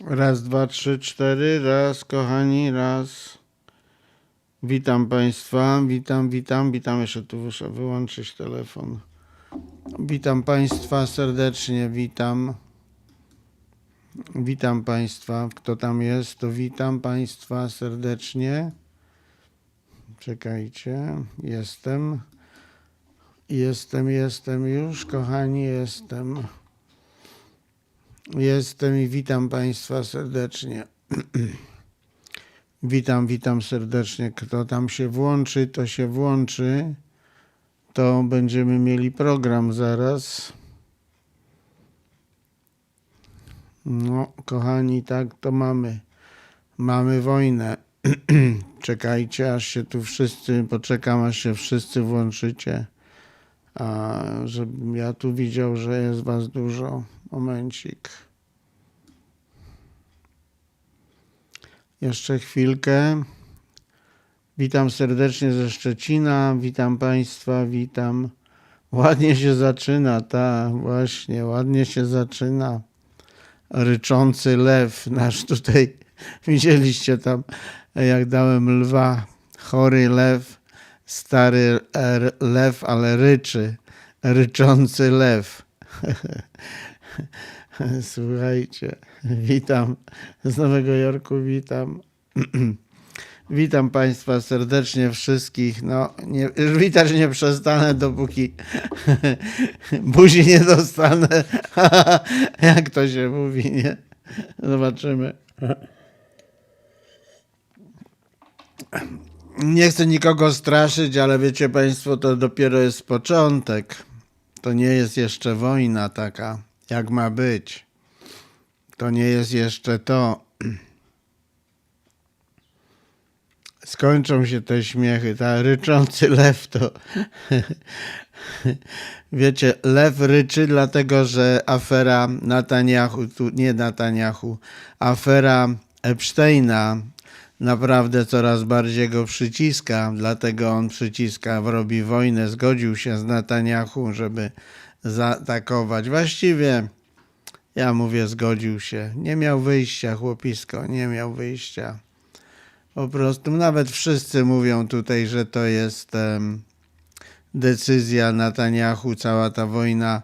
Raz, dwa, trzy, cztery. Raz, kochani, raz. Witam Państwa. Witam. Jeszcze tu muszę wyłączyć telefon. Witam Państwa serdecznie. Witam Państwa. Kto tam jest, to witam Państwa serdecznie. Czekajcie. Jestem już, kochani, Jestem i witam Państwa serdecznie. Witam serdecznie. Kto tam się włączy, to się włączy. To będziemy mieli program zaraz. No, kochani, tak to mamy. Mamy wojnę. Czekajcie, aż się tu poczekam, aż się wszyscy włączycie. A żebym ja tu widział, że jest was dużo. Momencik. Jeszcze chwilkę. Witam serdecznie ze Szczecina. Witam Państwa, witam. Ładnie się zaczyna, właśnie, ładnie się zaczyna. Ryczący lew, nasz tutaj, widzieliście tam, jak dałem lwa. Chory lew, stary lew, ale ryczy. Ryczący lew. Słuchajcie, witam z Nowego Jorku, witam. Witam Państwa serdecznie wszystkich. No, już witać nie przestanę, dopóki buzi nie dostanę. Jak to się mówi, nie? Zobaczymy. Nie chcę nikogo straszyć, ale wiecie Państwo, to dopiero jest początek. To nie jest jeszcze wojna taka, jak ma być. To nie jest jeszcze to. Skończą się te śmiechy, ryczący lew to... Wiecie, lew ryczy dlatego, że afera afera Epsteina naprawdę coraz bardziej go przyciska, dlatego on robi wojnę, zgodził się z Netanyahu, żeby zaatakować. Właściwie, ja mówię, zgodził się. Nie miał wyjścia, chłopisko, nie miał wyjścia. Po prostu nawet wszyscy mówią tutaj, że to jest decyzja Netanyahu, cała ta wojna,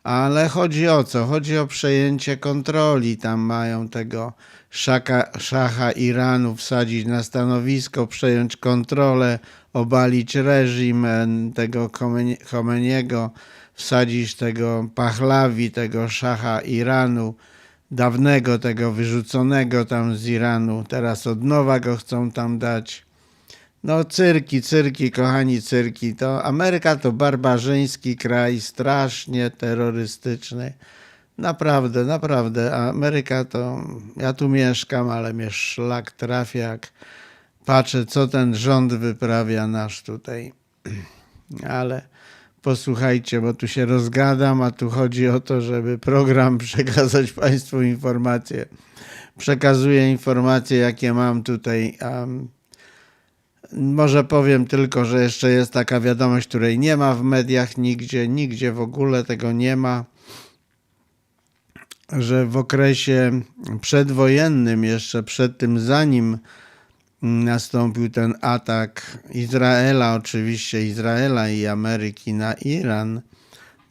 ale chodzi o co? Chodzi o przejęcie kontroli. Tam mają tego szacha Iranu wsadzić na stanowisko, przejąć kontrolę, obalić reżim tego Chomeniego, wsadzić tego Pahlawi, tego szacha Iranu, dawnego tego wyrzuconego tam z Iranu, teraz od nowa go chcą tam dać. No cyrki, kochani, cyrki. To Ameryka to barbarzyński kraj, strasznie terrorystyczny. Naprawdę. Ameryka to... Ja tu mieszkam, ale mnie szlak trafia, jak patrzę, co ten rząd wyprawia nasz tutaj. Ale... Posłuchajcie, bo tu się rozgadam, a tu chodzi o to, żeby program przekazać Państwu informacje. Przekazuję informacje, jakie mam tutaj. Może powiem tylko, że jeszcze jest taka wiadomość, której nie ma w mediach nigdzie w ogóle tego nie ma, że w okresie przedwojennym, jeszcze przed tym, zanim nastąpił ten atak Izraela, oczywiście Izraela i Ameryki na Iran,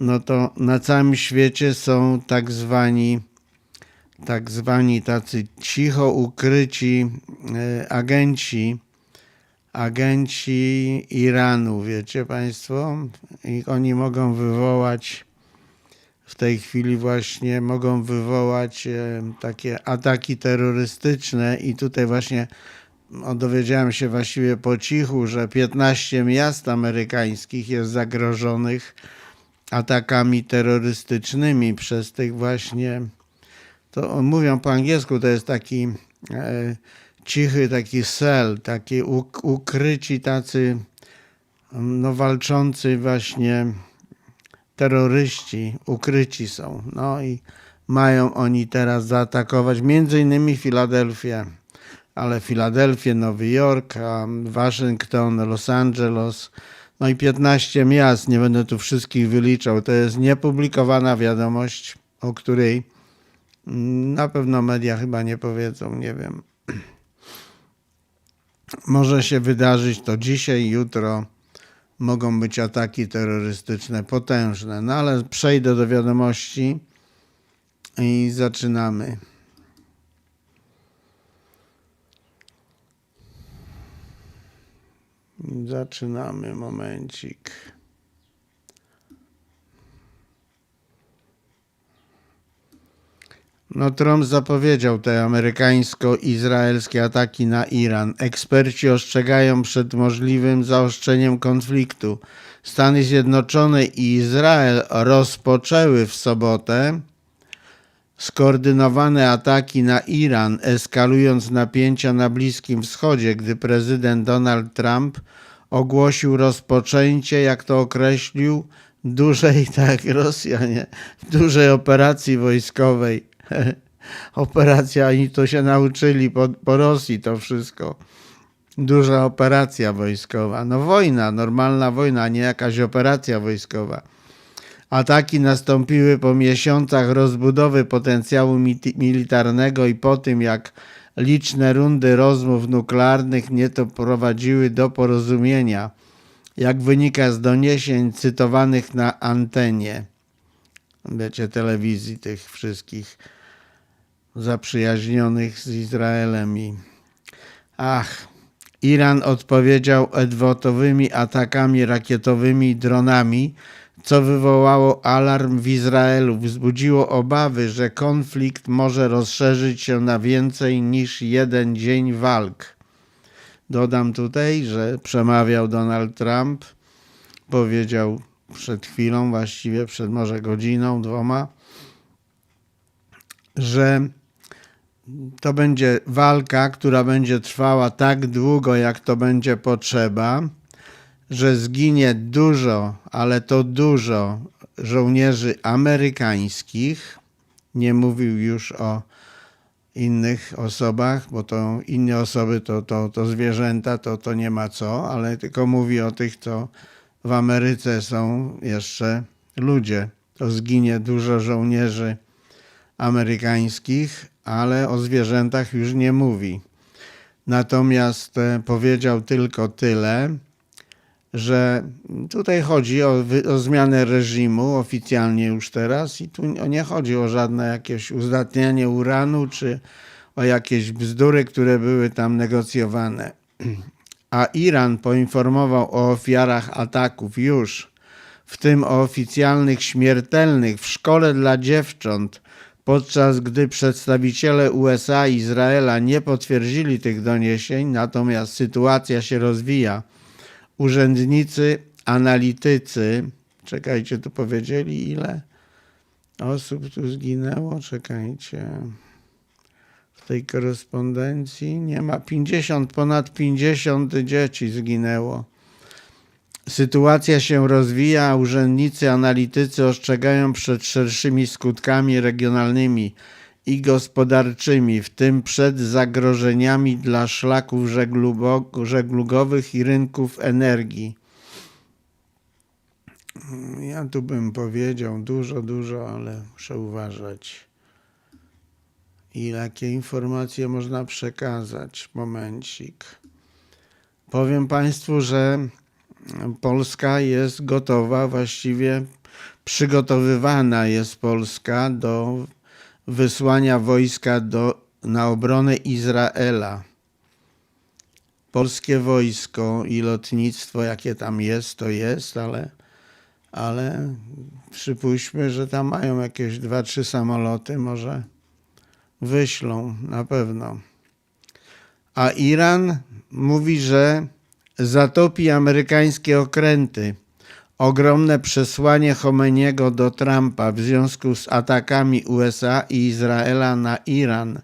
no to na całym świecie są tak zwani tacy cicho ukryci agenci Iranu, wiecie Państwo? I oni mogą wywołać w tej chwili właśnie, takie ataki terrorystyczne i tutaj właśnie dowiedziałem się właściwie po cichu, że 15 miast amerykańskich jest zagrożonych atakami terrorystycznymi przez tych właśnie, to mówią po angielsku, to jest taki cichy taki cell, taki ukryci tacy no walczący właśnie terroryści, ukryci są. No i mają oni teraz zaatakować między innymi Filadelfię. Ale Filadelfię, Nowy Jork, Waszyngton, Los Angeles, no i 15 miast, nie będę tu wszystkich wyliczał. To jest niepublikowana wiadomość, o której Na pewno media chyba nie powiedzą, nie wiem. Może się wydarzyć to dzisiaj, jutro. Mogą być ataki terrorystyczne potężne. No ale przejdę do wiadomości i zaczynamy. Momencik. No, Trump zapowiedział te amerykańsko-izraelskie ataki na Iran. Eksperci ostrzegają przed możliwym zaostrzeniem konfliktu. Stany Zjednoczone i Izrael rozpoczęły w sobotę skoordynowane ataki na Iran, eskalując napięcia na Bliskim Wschodzie, gdy prezydent Donald Trump ogłosił rozpoczęcie, jak to określił, dużej operacji wojskowej. Operacja, oni to się nauczyli po Rosji to wszystko. Duża operacja wojskowa. No wojna, normalna wojna, a nie jakaś operacja wojskowa. Ataki nastąpiły po miesiącach rozbudowy potencjału militarnego i po tym, jak liczne rundy rozmów nuklearnych nie doprowadziły do porozumienia, jak wynika z doniesień cytowanych na antenie, wiecie, telewizji tych wszystkich zaprzyjaźnionych z Izraelem. Iran odpowiedział odwetowymi atakami rakietowymi i dronami, co wywołało alarm w Izraelu. Wzbudziło obawy, że konflikt może rozszerzyć się na więcej niż jeden dzień walk. Dodam tutaj, że przemawiał Donald Trump, powiedział przed chwilą, właściwie przed może godziną, dwoma, że to będzie walka, która będzie trwała tak długo, jak to będzie potrzeba, że zginie dużo, ale to dużo żołnierzy amerykańskich. Nie mówił już o innych osobach, bo to inne osoby to zwierzęta, to nie ma co, ale tylko mówi o tych, co w Ameryce są jeszcze ludzie. To zginie dużo żołnierzy amerykańskich, ale o zwierzętach już nie mówi. Natomiast powiedział tylko tyle, że tutaj chodzi o zmianę reżimu oficjalnie już teraz i tu nie chodzi o żadne jakieś uzdatnianie uranu czy o jakieś bzdury, które były tam negocjowane. A Iran poinformował o ofiarach ataków już, w tym o oficjalnych śmiertelnych w szkole dla dziewcząt, podczas gdy przedstawiciele USA i Izraela nie potwierdzili tych doniesień, natomiast sytuacja się rozwija. Urzędnicy, analitycy, czekajcie, tu powiedzieli ile osób tu zginęło, czekajcie, w tej korespondencji nie ma, ponad 50 dzieci zginęło. Sytuacja się rozwija, a urzędnicy, analitycy ostrzegają przed szerszymi skutkami regionalnymi i gospodarczymi, w tym przed zagrożeniami dla szlaków żeglugowych i rynków energii. Ja tu bym powiedział dużo, ale muszę uważać. I jakie informacje można przekazać? Momencik. Powiem Państwu, że Polska jest gotowa, właściwie przygotowywana jest Polska do wysłania wojska na obronę Izraela. Polskie wojsko i lotnictwo, jakie tam jest, to jest, ale przypuśćmy, że tam mają jakieś 2-3 samoloty, może wyślą na pewno. A Iran mówi, że zatopi amerykańskie okręty. Ogromne przesłanie Chomeniego do Trumpa w związku z atakami USA i Izraela na Iran.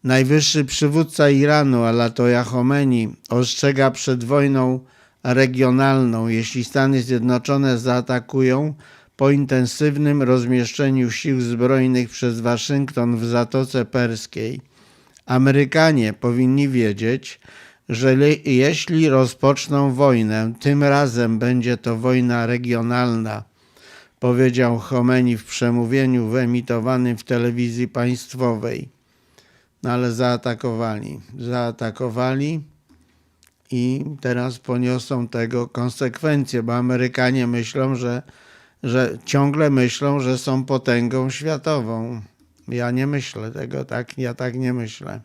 Najwyższy przywódca Iranu, Ajatolla Chomeni, ostrzega przed wojną regionalną, jeśli Stany Zjednoczone zaatakują po intensywnym rozmieszczeniu sił zbrojnych przez Waszyngton w Zatoce Perskiej. Amerykanie powinni wiedzieć, że jeśli rozpoczną wojnę, tym razem będzie to wojna regionalna. powiedział Chomeni w przemówieniu wyemitowanym w telewizji państwowej. No ale zaatakowali i teraz poniosą tego konsekwencje, bo Amerykanie myślą, że ciągle myślą, że są potęgą światową. Ja nie myślę tego tak, ja tak nie myślę.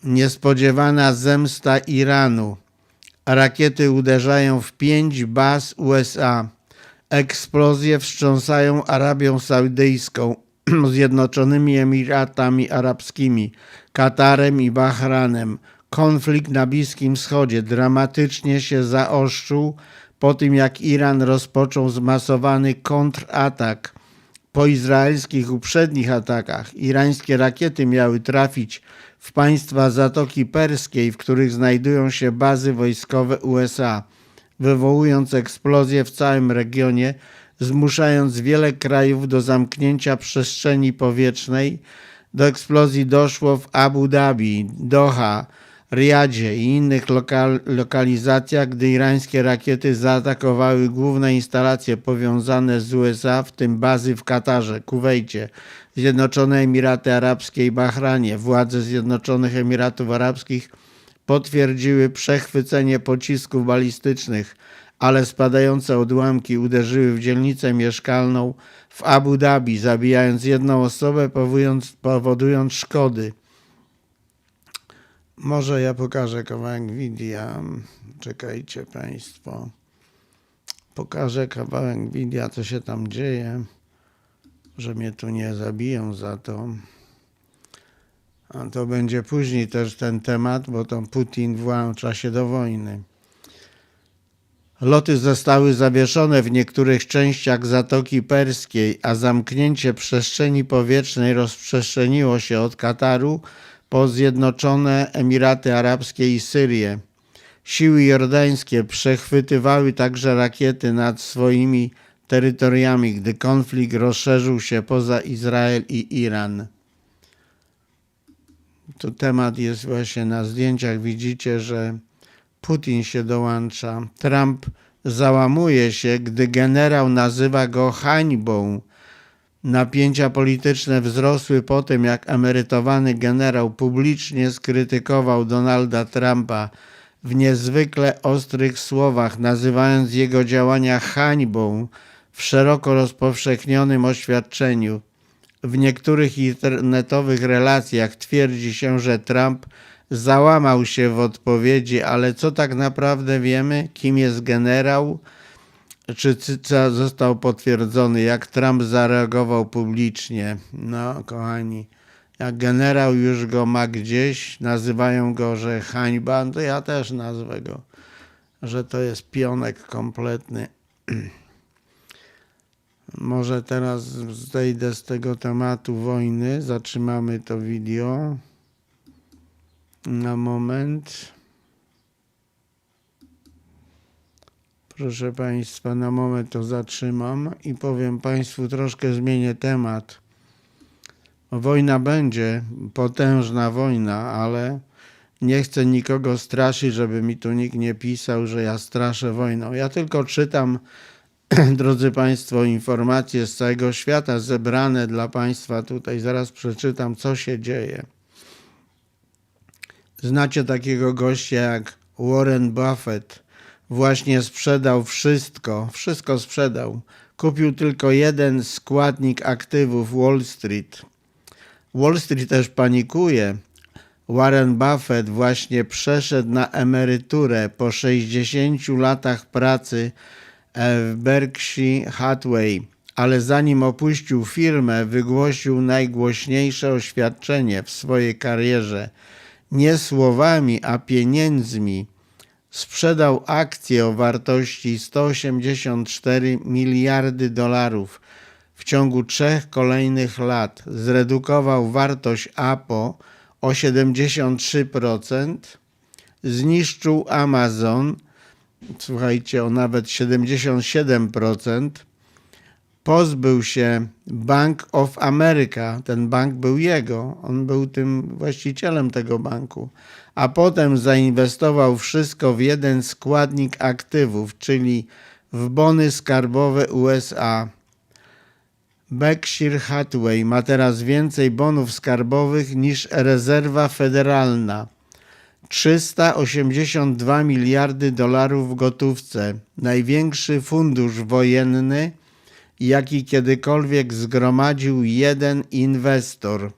Niespodziewana zemsta Iranu. Rakiety uderzają w 5 baz USA. Eksplozje wstrząsają Arabią Saudyjską, Zjednoczonymi Emiratami Arabskimi, Katarem i Bahranem. Konflikt na Bliskim Wschodzie dramatycznie się zaostrzył po tym, jak Iran rozpoczął zmasowany kontratak. Po izraelskich uprzednich atakach irańskie rakiety miały trafić w państwa Zatoki Perskiej, w których znajdują się bazy wojskowe USA, wywołując eksplozje w całym regionie, zmuszając wiele krajów do zamknięcia przestrzeni powietrznej. Do eksplozji doszło w Abu Dhabi, Doha, Riyadzie i innych lokalizacjach, gdy irańskie rakiety zaatakowały główne instalacje powiązane z USA, w tym bazy w Katarze, Kuwejcie, Zjednoczone Emiraty Arabskie i Bahrajnie. Władze Zjednoczonych Emiratów Arabskich potwierdziły przechwycenie pocisków balistycznych, ale spadające odłamki uderzyły w dzielnicę mieszkalną w Abu Dhabi, zabijając jedną osobę, powodując szkody. Może ja pokażę kawałek wideo. Czekajcie Państwo. Pokażę kawałek wideo, co się tam dzieje, że mnie tu nie zabiją za to. A to będzie później też ten temat, bo to Putin włącza się do wojny. Loty zostały zawieszone w niektórych częściach Zatoki Perskiej, a zamknięcie przestrzeni powietrznej rozprzestrzeniło się od Kataru po Zjednoczone Emiraty Arabskie i Syrię. Siły jordańskie przechwytywały także rakiety nad swoimi terytoriami, gdy konflikt rozszerzył się poza Izrael i Iran. Tu temat jest właśnie na zdjęciach. Widzicie, że Putin się dołącza. Trump załamuje się, gdy generał nazywa go hańbą. Napięcia polityczne wzrosły po tym, jak emerytowany generał publicznie skrytykował Donalda Trumpa w niezwykle ostrych słowach, nazywając jego działania hańbą w szeroko rozpowszechnionym oświadczeniu. W niektórych internetowych relacjach twierdzi się, że Trump załamał się w odpowiedzi, ale co tak naprawdę wiemy? Kim jest generał? Czy został potwierdzony? Jak Trump zareagował publicznie? No, kochani, jak generał już go ma gdzieś, nazywają go, że hańba, to ja też nazwę go, że to jest pionek kompletny. Może teraz zejdę z tego tematu wojny, zatrzymamy to wideo na moment. Proszę Państwa, na moment to zatrzymam i powiem Państwu, troszkę zmienię temat. Wojna będzie, potężna wojna, ale nie chcę nikogo straszyć, żeby mi tu nikt nie pisał, że ja straszę wojną. Ja tylko czytam, drodzy Państwo, informacje z całego świata zebrane dla Państwa tutaj. Zaraz przeczytam, co się dzieje. Znacie takiego gościa jak Warren Buffett. Właśnie sprzedał wszystko sprzedał. Kupił tylko jeden składnik aktywów Wall Street. Wall Street też panikuje. Warren Buffett właśnie przeszedł na emeryturę po 60 latach pracy w Berkshire Hathaway, ale zanim opuścił firmę, wygłosił najgłośniejsze oświadczenie w swojej karierze. Nie słowami, a pieniędzmi. Sprzedał akcje o wartości 184 miliardy dolarów. W ciągu 3 kolejnych lat zredukował wartość Apple o 73%, zniszczył Amazon, słuchajcie, o nawet 77%, pozbył się Bank of America, ten bank był jego, on był tym właścicielem tego banku, a potem zainwestował wszystko w jeden składnik aktywów, czyli w bony skarbowe USA. Berkshire Hathaway ma teraz więcej bonów skarbowych niż rezerwa federalna. 382 miliardy dolarów w gotówce. Największy fundusz wojenny, jaki kiedykolwiek zgromadził jeden inwestor.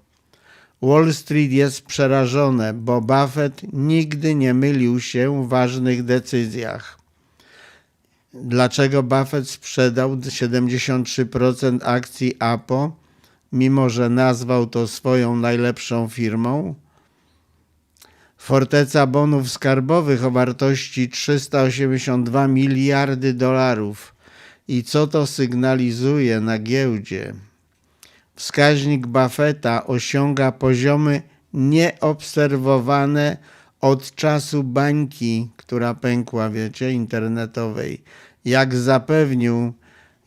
Wall Street jest przerażone, bo Buffett nigdy nie mylił się w ważnych decyzjach. Dlaczego Buffett sprzedał 73% akcji Apple, mimo że nazwał to swoją najlepszą firmą? Forteca bonów skarbowych o wartości 382 miliardy dolarów. I co to sygnalizuje na giełdzie? Wskaźnik Buffetta osiąga poziomy nieobserwowane od czasu bańki, która pękła, wiecie, internetowej. Jak zapewnił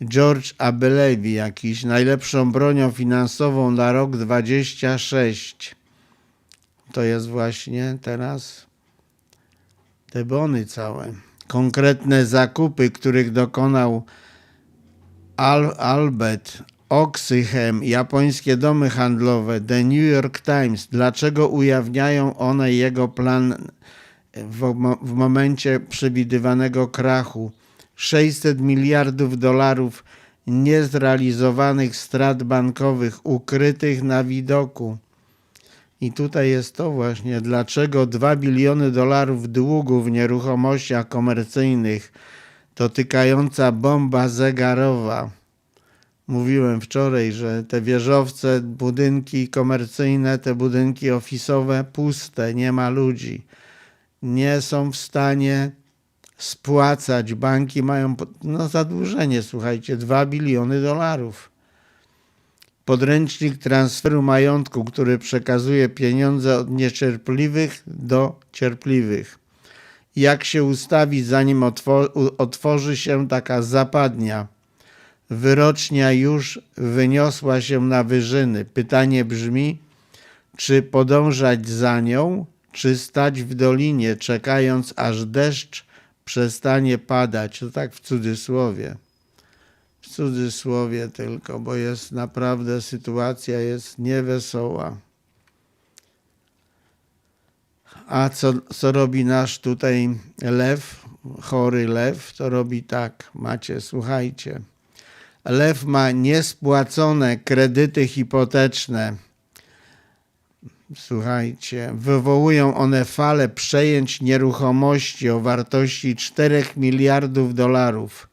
George Abelevi, jakiś najlepszą bronią finansową na rok 26. To jest właśnie teraz te bony całe. Konkretne zakupy, których dokonał Albert, Oxychem, japońskie domy handlowe, The New York Times. Dlaczego ujawniają one jego plan w momencie przewidywanego krachu? 600 miliardów dolarów niezrealizowanych strat bankowych ukrytych na widoku. I tutaj jest to właśnie, dlaczego 2 biliony dolarów długu w nieruchomościach komercyjnych to tykająca bomba zegarowa. Mówiłem wczoraj, że te wieżowce, budynki komercyjne, te budynki ofisowe puste, nie ma ludzi. Nie są w stanie spłacać. Banki mają zadłużenie, słuchajcie, 2 biliony dolarów. Podręcznik transferu majątku, który przekazuje pieniądze od niecierpliwych do cierpliwych. Jak się ustawić, zanim otworzy się taka zapadnia? Wyrocznia już wyniosła się na wyżyny. Pytanie brzmi, czy podążać za nią, czy stać w dolinie, czekając aż deszcz przestanie padać. To tak w cudzysłowie. W cudzysłowie tylko, bo jest naprawdę, sytuacja jest niewesoła. A co robi nasz tutaj lew, chory lew? To robi tak, macie, słuchajcie. Lew ma niespłacone kredyty hipoteczne. Słuchajcie, wywołują one falę przejęć nieruchomości o wartości 4 miliardów dolarów.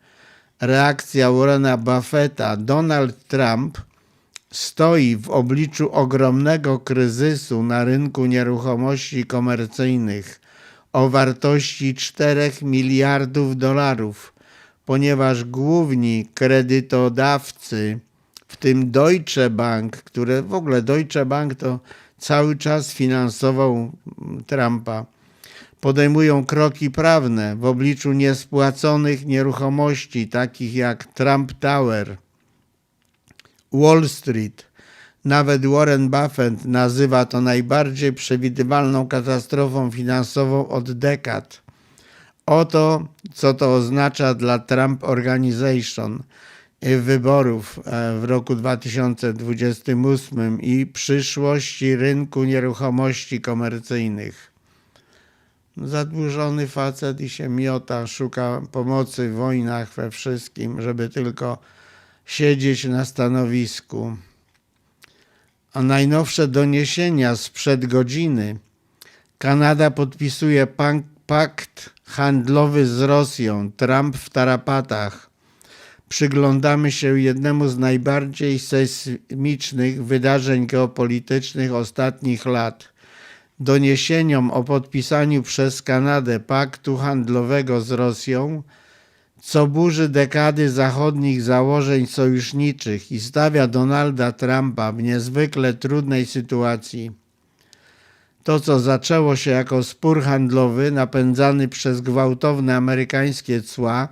Reakcja Warrena Buffetta. Donald Trump stoi w obliczu ogromnego kryzysu na rynku nieruchomości komercyjnych o wartości 4 miliardów dolarów, ponieważ główni kredytodawcy, w tym Deutsche Bank, które w ogóle Deutsche Bank to cały czas finansował Trumpa, podejmują kroki prawne w obliczu niespłaconych nieruchomości, takich jak Trump Tower, Wall Street. Nawet Warren Buffett nazywa to najbardziej przewidywalną katastrofą finansową od dekad. Oto, co to oznacza dla Trump Organization, wyborów w roku 2028 i przyszłości rynku nieruchomości komercyjnych. Zadłużony facet i się miota, szuka pomocy w wojnach, we wszystkim, żeby tylko siedzieć na stanowisku. A najnowsze doniesienia sprzed godziny. Kanada podpisuje pakt handlowy z Rosją. Trump w tarapatach. Przyglądamy się jednemu z najbardziej sejsmicznych wydarzeń geopolitycznych ostatnich lat. Doniesieniom o podpisaniu przez Kanadę paktu handlowego z Rosją, co burzy dekady zachodnich założeń sojuszniczych i stawia Donalda Trumpa w niezwykle trudnej sytuacji. To, co zaczęło się jako spór handlowy napędzany przez gwałtowne amerykańskie cła,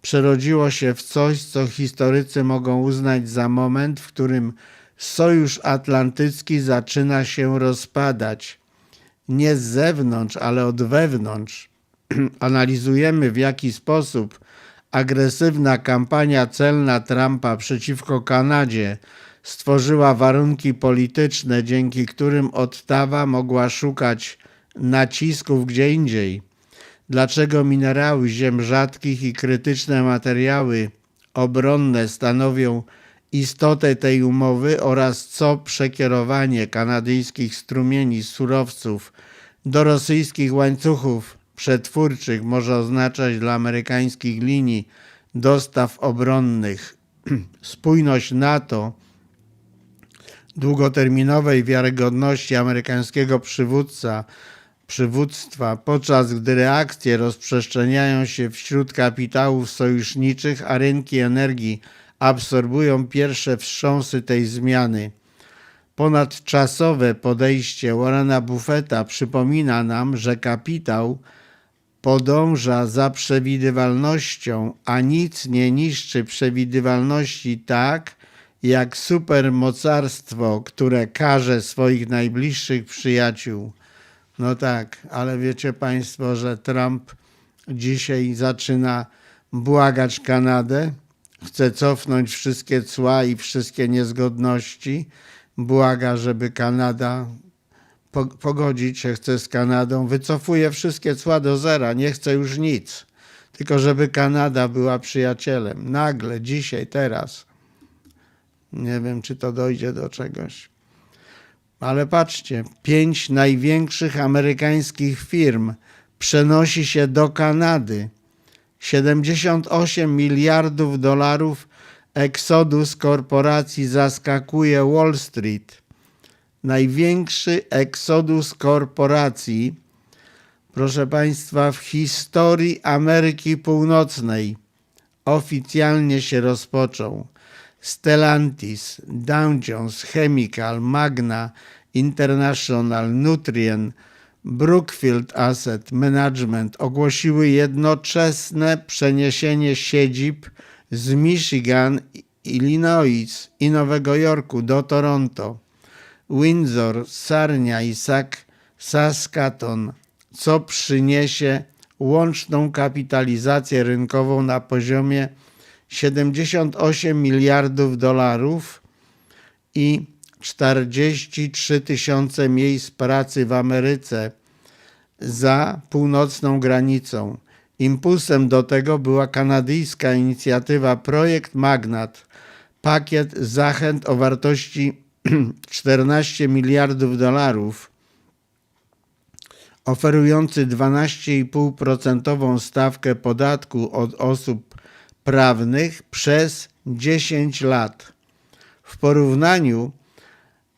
przerodziło się w coś, co historycy mogą uznać za moment, w którym Sojusz Atlantycki zaczyna się rozpadać. Nie z zewnątrz, ale od wewnątrz. Analizujemy, w jaki sposób Agresywna kampania celna Trumpa przeciwko Kanadzie stworzyła warunki polityczne, dzięki którym Ottawa mogła szukać nacisków gdzie indziej. Dlaczego minerały ziem rzadkich i krytyczne materiały obronne stanowią istotę tej umowy oraz co przekierowanie kanadyjskich strumieni surowców do rosyjskich łańcuchów przetwórczych może oznaczać dla amerykańskich linii dostaw obronnych. Spójność NATO, długoterminowej wiarygodności amerykańskiego przywództwa, podczas gdy reakcje rozprzestrzeniają się wśród kapitałów sojuszniczych, a rynki energii absorbują pierwsze wstrząsy tej zmiany. Ponadczasowe podejście Warrena Buffetta przypomina nam, że kapitał podąża za przewidywalnością, a nic nie niszczy przewidywalności tak, jak supermocarstwo, które karze swoich najbliższych przyjaciół. No tak, ale wiecie Państwo, że Trump dzisiaj zaczyna błagać Kanadę, chce cofnąć wszystkie cła i wszystkie niezgodności, błaga, żeby Kanada pogodzić się chce z Kanadą, wycofuje wszystkie cła do zera, nie chce już nic, tylko żeby Kanada była przyjacielem. Nagle, dzisiaj, teraz. Nie wiem, czy to dojdzie do czegoś. Ale patrzcie, 5 największych amerykańskich firm przenosi się do Kanady. 78 miliardów dolarów eksodus korporacji zaskakuje Wall Street. Największy eksodus korporacji, proszę Państwa, w historii Ameryki Północnej oficjalnie się rozpoczął. Stellantis, Dow Jones Chemical, Magna International, Nutrien, Brookfield Asset Management ogłosiły jednoczesne przeniesienie siedzib z Michigan, Illinois i Nowego Jorku do Toronto, Windsor, Sarnia i Saskatoon, co przyniesie łączną kapitalizację rynkową na poziomie 78 miliardów dolarów i 43 tysiące miejsc pracy w Ameryce za północną granicą. Impulsem do tego była kanadyjska inicjatywa Projekt Magnat, pakiet zachęt o wartości 14 miliardów dolarów, oferujący 12,5% stawkę podatku od osób prawnych przez 10 lat. W porównaniu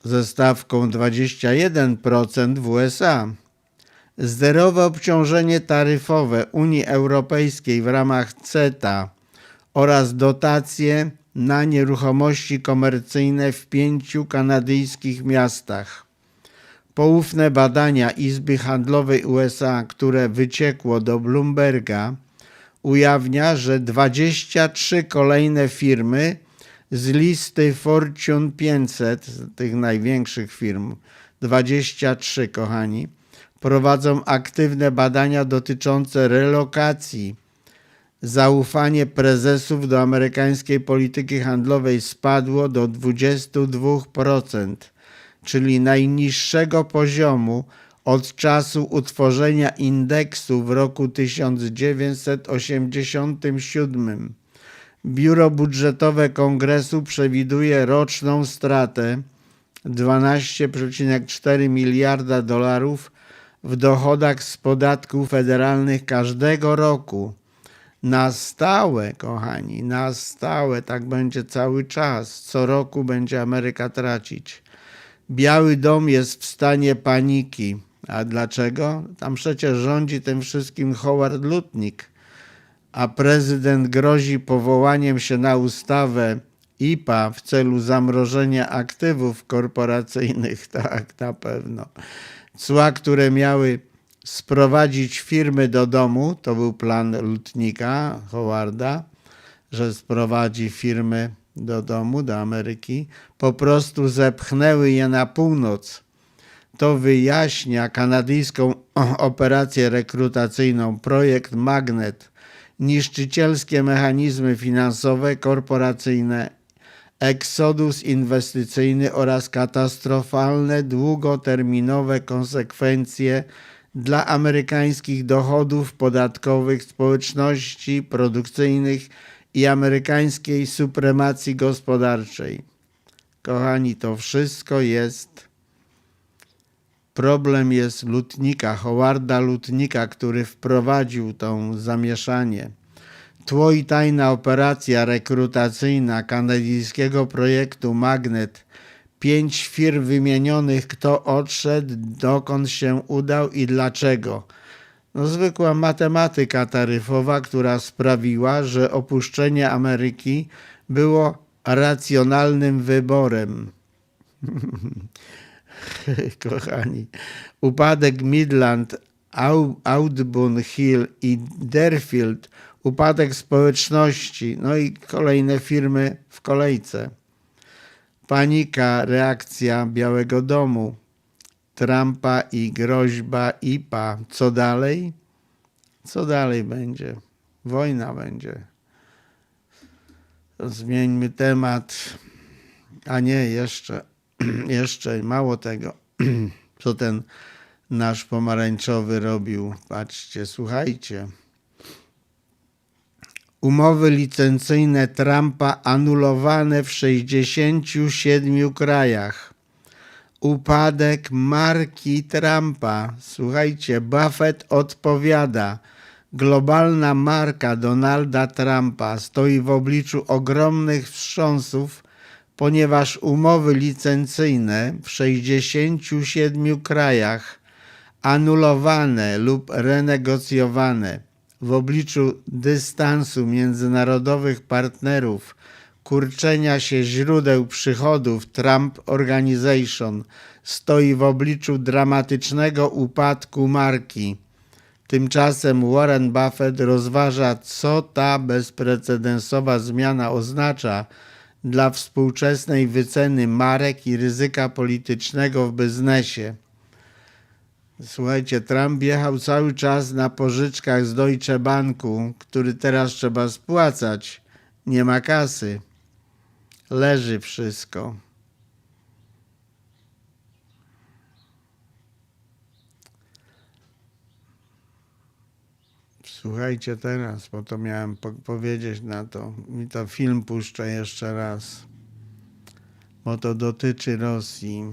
ze stawką 21% w USA. Zerowe obciążenie taryfowe Unii Europejskiej w ramach CETA oraz dotacje na nieruchomości komercyjne w 5 kanadyjskich miastach. Poufne badania Izby Handlowej USA, które wyciekło do Bloomberga, ujawnia, że 23 kolejne firmy z listy Fortune 500, tych największych firm, 23 kochani, prowadzą aktywne badania dotyczące relokacji. Zaufanie prezesów do amerykańskiej polityki handlowej spadło do 22%, czyli najniższego poziomu od czasu utworzenia indeksu w roku 1987. Biuro Budżetowe Kongresu przewiduje roczną stratę 12,4 miliarda dolarów w dochodach z podatków federalnych każdego roku. Na stałe, kochani, na stałe, tak będzie cały czas. Co roku będzie Ameryka tracić. Biały Dom jest w stanie paniki. A dlaczego? Tam przecież rządzi tym wszystkim Howard Lutnick, a prezydent grozi powołaniem się na ustawę IPA w celu zamrożenia aktywów korporacyjnych. Tak, na pewno. Cła, które miały sprowadzić firmy do domu, to był plan Lutnicka, Howarda, że sprowadzi firmy do domu, do Ameryki, po prostu zepchnęły je na północ. To wyjaśnia kanadyjską operację rekrutacyjną Projekt Magnet. niszczycielskie mechanizmy finansowe, korporacyjne, eksodus inwestycyjny oraz katastrofalne, długoterminowe konsekwencje dla amerykańskich dochodów podatkowych, społeczności produkcyjnych i amerykańskiej supremacji gospodarczej. Kochani, to wszystko jest... Problem jest Lutnika, Howarda Lutnika, który wprowadził to zamieszanie. Tło i tajna operacja rekrutacyjna kanadyjskiego projektu Magnet. 5 firm wymienionych, kto odszedł, dokąd się udał i dlaczego. No, zwykła matematyka taryfowa, która sprawiła, że opuszczenie Ameryki było racjonalnym wyborem. Kochani, upadek Midland, Audubon Hill i Deerfield, upadek społeczności, no i kolejne firmy w kolejce. Panika, reakcja Białego Domu, Trumpa i groźba IPA. Co dalej? Co dalej będzie? Wojna będzie. Zmieńmy temat. A nie, jeszcze mało tego, co ten nasz pomarańczowy robił. Patrzcie, słuchajcie. Umowy licencyjne Trumpa anulowane w 67 krajach. Upadek marki Trumpa. Słuchajcie, Buffett odpowiada. Globalna marka Donalda Trumpa stoi w obliczu ogromnych wstrząsów, ponieważ umowy licencyjne w 67 krajach anulowane lub renegocjowane w obliczu dystansu międzynarodowych partnerów, kurczenia się źródeł przychodów Trump Organization stoi w obliczu dramatycznego upadku marki. Tymczasem Warren Buffett rozważa, co ta bezprecedensowa zmiana oznacza dla współczesnej wyceny marek i ryzyka politycznego w biznesie. Słuchajcie, Trump jechał cały czas na pożyczkach z Deutsche Banku, który teraz trzeba spłacać. Nie ma kasy. Leży wszystko. Słuchajcie teraz, bo to miałem powiedzieć na to. Mi to film puszczę jeszcze raz, bo to dotyczy Rosji.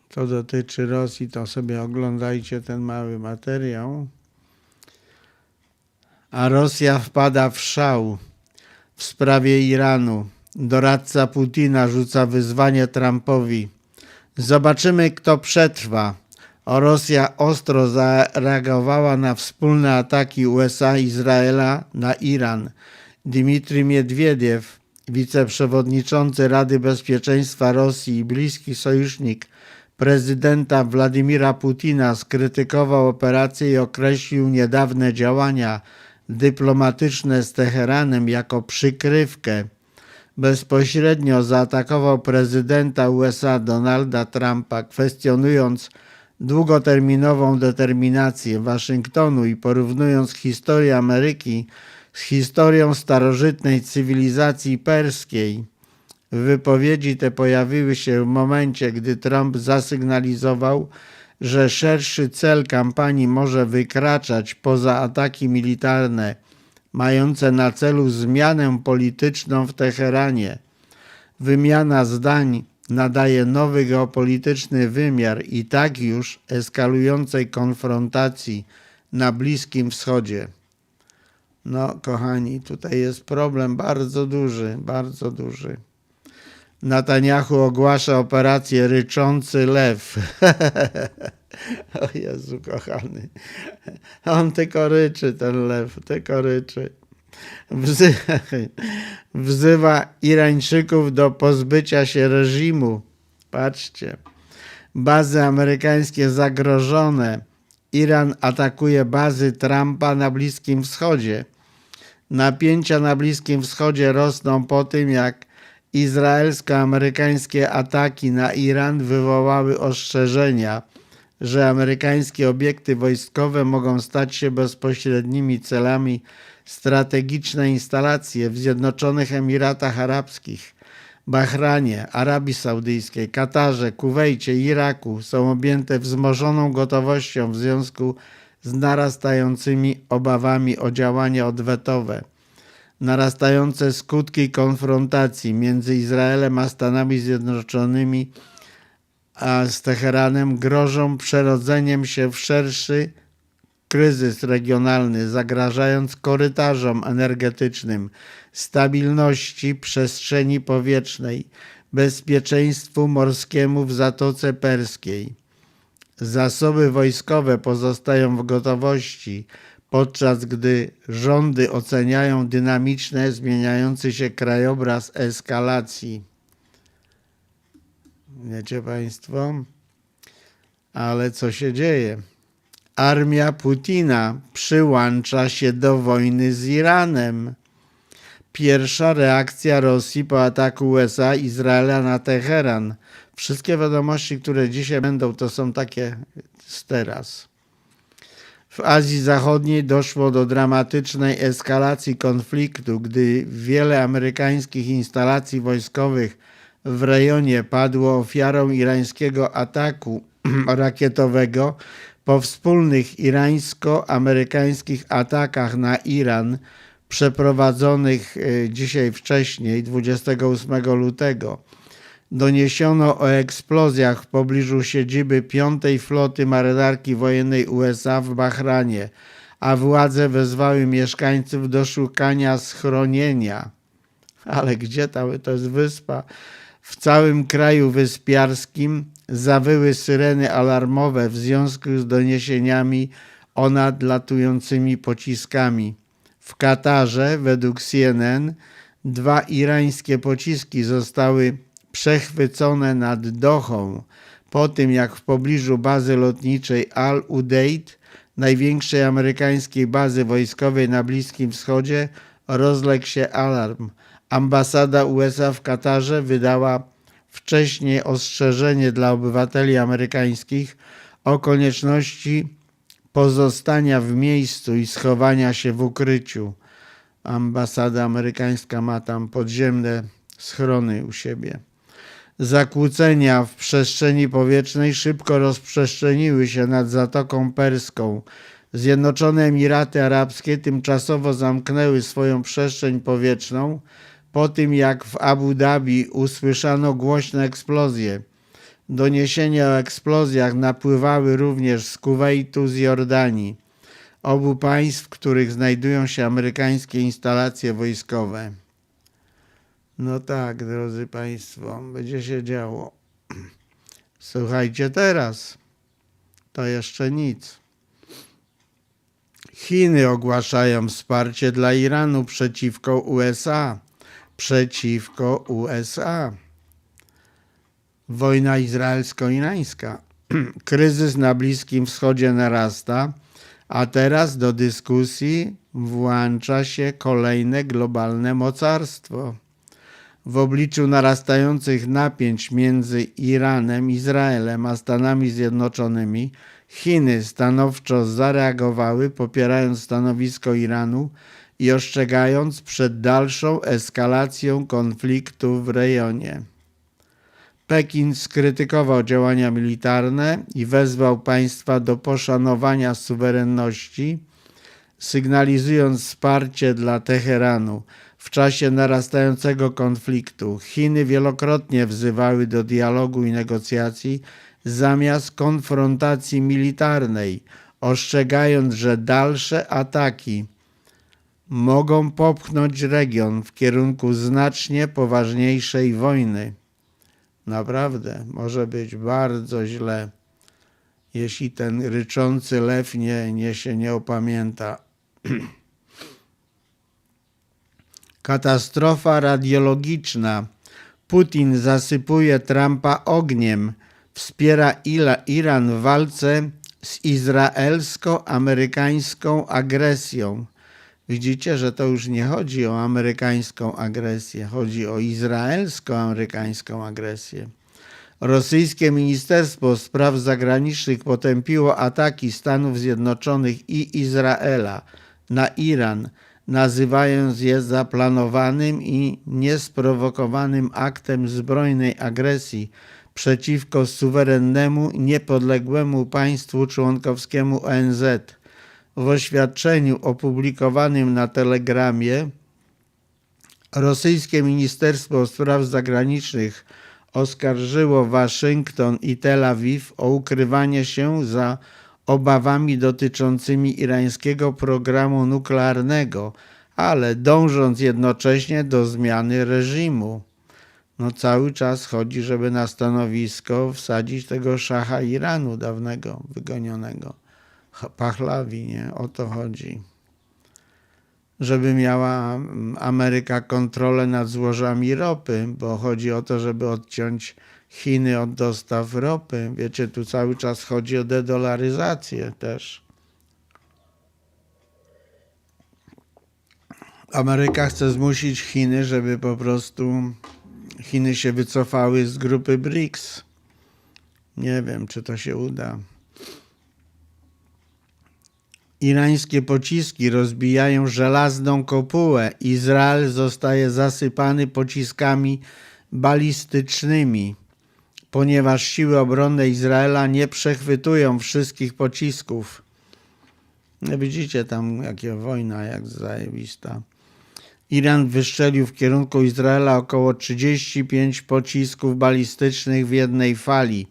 To dotyczy Rosji, to sobie oglądajcie ten mały materiał. A Rosja wpada w szał w sprawie Iranu. Doradca Putina rzuca wyzwanie Trumpowi. Zobaczymy, kto przetrwa. Rosja ostro zareagowała na wspólne ataki USA i Izraela na Iran. Dmitrij Miedwiediew, wiceprzewodniczący Rady Bezpieczeństwa Rosji i bliski sojusznik prezydenta Władimira Putina, skrytykował operację i określił niedawne działania dyplomatyczne z Teheranem jako przykrywkę. Bezpośrednio zaatakował prezydenta USA Donalda Trumpa, kwestionując długoterminową determinację Waszyngtonu i porównując historię Ameryki z historią starożytnej cywilizacji perskiej. Wypowiedzi te pojawiły się w momencie, gdy Trump zasygnalizował, że szerszy cel kampanii może wykraczać poza ataki militarne, mające na celu zmianę polityczną w Teheranie. Wymiana zdań nadaje nowy geopolityczny wymiar i tak już eskalującej konfrontacji na Bliskim Wschodzie. No, kochani, tutaj jest problem bardzo duży, bardzo duży. Netanjahu ogłasza operację Ryczący Lew. O Jezu kochany. On tylko ryczy, ten lew, tylko ryczy. Wzywa Irańczyków do pozbycia się reżimu. Patrzcie. Bazy amerykańskie zagrożone. Iran atakuje bazy Trumpa na Bliskim Wschodzie. Napięcia na Bliskim Wschodzie rosną po tym, jak Izraelsko-amerykańskie ataki na Iran wywołały ostrzeżenia, że amerykańskie obiekty wojskowe mogą stać się bezpośrednimi celami strategiczne instalacje w Zjednoczonych Emiratach Arabskich, Bahrajnie, Arabii Saudyjskiej, Katarze, Kuwejcie i Iraku są objęte wzmożoną gotowością w związku z narastającymi obawami o działania odwetowe. Narastające skutki konfrontacji między Izraelem a Stanami Zjednoczonymi a z Teheranem grożą przerodzeniem się w szerszy kryzys regionalny, zagrażając korytarzom energetycznym, stabilności przestrzeni powietrznej, bezpieczeństwu morskiemu w Zatoce Perskiej. Zasoby wojskowe pozostają w gotowości, podczas gdy rządy oceniają dynamiczny, zmieniający się krajobraz eskalacji. Wiecie Państwo? Ale co się dzieje? Armia Putina przyłącza się do wojny z Iranem. Pierwsza reakcja Rosji po ataku USA i Izraela na Teheran. Wszystkie wiadomości, które dzisiaj będą, to są takie z teraz. W Azji Zachodniej doszło do dramatycznej eskalacji konfliktu, gdy wiele amerykańskich instalacji wojskowych w rejonie padło ofiarą irańskiego ataku rakietowego. Po wspólnych irańsko-amerykańskich atakach na Iran przeprowadzonych dzisiaj wcześniej, 28 lutego, doniesiono o eksplozjach w pobliżu siedziby 5. Floty Marynarki Wojennej USA w Bahrajnie, a władze wezwały mieszkańców do szukania schronienia. Ale gdzie tam? To jest wyspa. W całym kraju wyspiarskim zawyły syreny alarmowe w związku z doniesieniami o nadlatującymi pociskami. W Katarze, według CNN, 2 irańskie pociski zostały przechwycone nad Dohą po tym, jak w pobliżu bazy lotniczej Al-Udeid, największej amerykańskiej bazy wojskowej na Bliskim Wschodzie, rozległ się alarm. Ambasada USA w Katarze wydała wcześniej ostrzeżenie dla obywateli amerykańskich o konieczności pozostania w miejscu i schowania się w ukryciu. Ambasada amerykańska ma tam podziemne schrony u siebie. Zakłócenia w przestrzeni powietrznej szybko rozprzestrzeniły się nad Zatoką Perską. Zjednoczone Emiraty Arabskie tymczasowo zamknęły swoją przestrzeń powietrzną po tym, jak w Abu Dhabi usłyszano głośne eksplozje. Doniesienia o eksplozjach napływały również z Kuwejtu, z Jordanii, obu państw, w których znajdują się amerykańskie instalacje wojskowe. No tak, drodzy Państwo, będzie się działo. Słuchajcie teraz, to jeszcze nic. Chiny ogłaszają wsparcie dla Iranu przeciwko USA. Wojna izraelsko-irańska. Kryzys na Bliskim Wschodzie narasta, a teraz do dyskusji włącza się kolejne globalne mocarstwo. W obliczu narastających napięć między Iranem, Izraelem a Stanami Zjednoczonymi, Chiny stanowczo zareagowały, popierając stanowisko Iranu i ostrzegając przed dalszą eskalacją konfliktu w rejonie. Pekin skrytykował działania militarne i wezwał państwa do poszanowania suwerenności, sygnalizując wsparcie dla Teheranu. W czasie narastającego konfliktu Chiny wielokrotnie wzywały do dialogu i negocjacji zamiast konfrontacji militarnej, ostrzegając, że dalsze ataki mogą popchnąć region w kierunku znacznie poważniejszej wojny. Naprawdę, może być bardzo źle, jeśli ten ryczący lew się nie opamięta. Katastrofa radiologiczna. Putin zasypuje Trumpa ogniem. Wspiera Iran w walce z izraelsko-amerykańską agresją. Widzicie, że to już nie chodzi o amerykańską agresję, chodzi o izraelsko-amerykańską agresję. Rosyjskie Ministerstwo Spraw Zagranicznych potępiło ataki Stanów Zjednoczonych i Izraela na Iran, nazywając je zaplanowanym i niesprowokowanym aktem zbrojnej agresji przeciwko suwerennemu, niepodległemu państwu członkowskiemu ONZ. W oświadczeniu opublikowanym na Telegramie rosyjskie Ministerstwo Spraw Zagranicznych oskarżyło Waszyngton i Tel Awiw o ukrywanie się za obawami dotyczącymi irańskiego programu nuklearnego, ale dążąc jednocześnie do zmiany reżimu. No cały czas chodzi, żeby na stanowisko wsadzić tego szacha Iranu dawnego, wygonionego. Pahlawi, nie? O to chodzi. Żeby miała Ameryka kontrolę nad złożami ropy, bo chodzi o to, żeby odciąć Chiny od dostaw ropy. Wiecie, tu cały czas chodzi o dedolaryzację też. Ameryka chce zmusić Chiny, żeby po prostu Chiny się wycofały z grupy BRICS. Nie wiem, czy to się uda. Irańskie pociski rozbijają żelazną kopułę. Izrael zostaje zasypany pociskami balistycznymi, ponieważ siły obronne Izraela nie przechwytują wszystkich pocisków. No widzicie tam, jaka wojna, jak zajebista. Iran wystrzelił w kierunku Izraela około 35 pocisków balistycznych w jednej fali,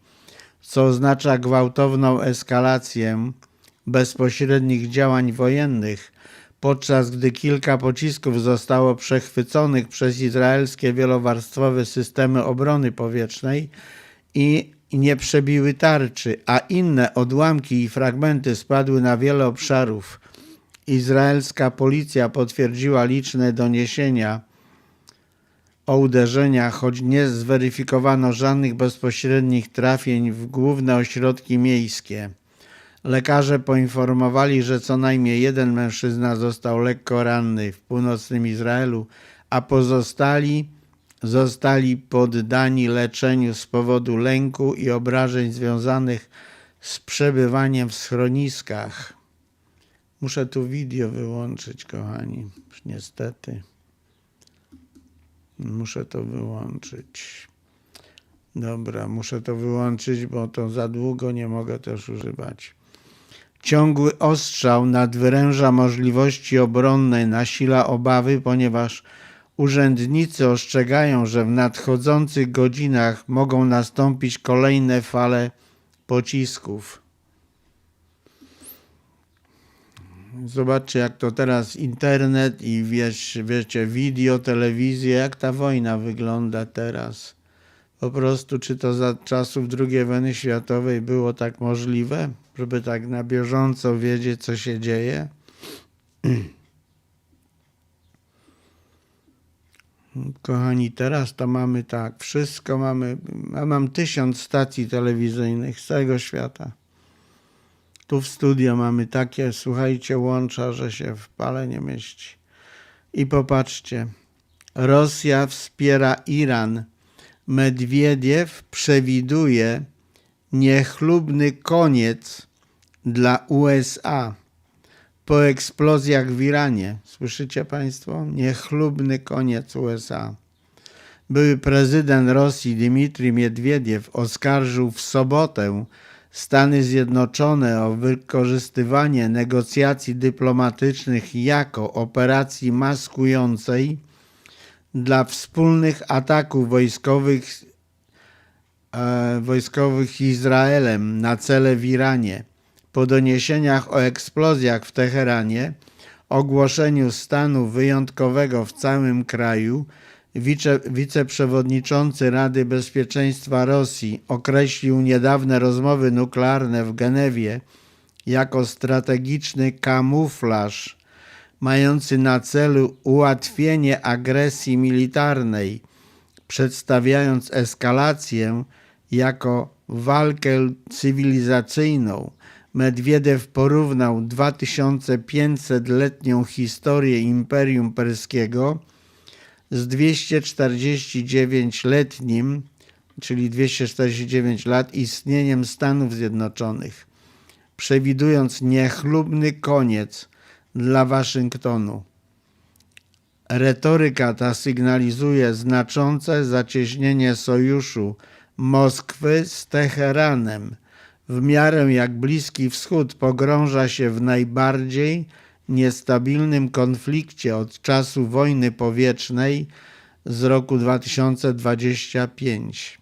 co oznacza gwałtowną eskalację bezpośrednich działań wojennych, podczas gdy kilka pocisków zostało przechwyconych przez izraelskie wielowarstwowe systemy obrony powietrznej i nie przebiły tarczy, a inne odłamki i fragmenty spadły na wiele obszarów. Izraelska policja potwierdziła liczne doniesienia o uderzeniach, choć nie zweryfikowano żadnych bezpośrednich trafień w główne ośrodki miejskie. Lekarze poinformowali, że co najmniej jeden mężczyzna został lekko ranny w północnym Izraelu, a pozostali zostali poddani leczeniu z powodu lęku i obrażeń związanych z przebywaniem w schroniskach. Muszę tu video wyłączyć, kochani. Niestety. Muszę to wyłączyć. Dobra, muszę to wyłączyć, bo to za długo nie mogę też używać. Ciągły ostrzał nadwyręża możliwości obronne, nasila obawy, ponieważ urzędnicy ostrzegają, że w nadchodzących godzinach mogą nastąpić kolejne fale pocisków. Zobaczcie, jak to teraz internet i wiecie, video, telewizja, jak ta wojna wygląda teraz. Po prostu, czy to za czasów II wojny światowej było tak możliwe, żeby tak na bieżąco wiedzieć, co się dzieje? Kochani, teraz to mamy tak, wszystko mamy, ja mam 1000 stacji telewizyjnych z całego świata. Tu w studio mamy takie, słuchajcie, łącza, że się w pale nie mieści. I popatrzcie, Rosja wspiera Iran. Medwiediew przewiduje niechlubny koniec dla USA po eksplozjach w Iranie. Słyszycie Państwo? Niechlubny koniec USA. Były prezydent Rosji Dmitrij Miedwiediew oskarżył w sobotę Stany Zjednoczone o wykorzystywanie negocjacji dyplomatycznych jako operacji maskującej dla wspólnych ataków wojskowych Izraelem na cele w Iranie. Po doniesieniach o eksplozjach w Teheranie, ogłoszeniu stanu wyjątkowego w całym kraju, wiceprzewodniczący Rady Bezpieczeństwa Rosji określił niedawne rozmowy nuklearne w Genewie jako strategiczny kamuflaż mający na celu ułatwienie agresji militarnej, przedstawiając eskalację jako walkę cywilizacyjną. Medwiedew porównał 2500-letnią historię Imperium Perskiego z 249-letnim, czyli 249 lat, istnieniem Stanów Zjednoczonych, przewidując niechlubny koniec dla Waszyngtonu. Retoryka ta sygnalizuje znaczące zacieśnienie sojuszu Moskwy z Teheranem, w miarę jak Bliski Wschód pogrąża się w najbardziej niestabilnym konflikcie od czasu wojny powietrznej z roku 2025.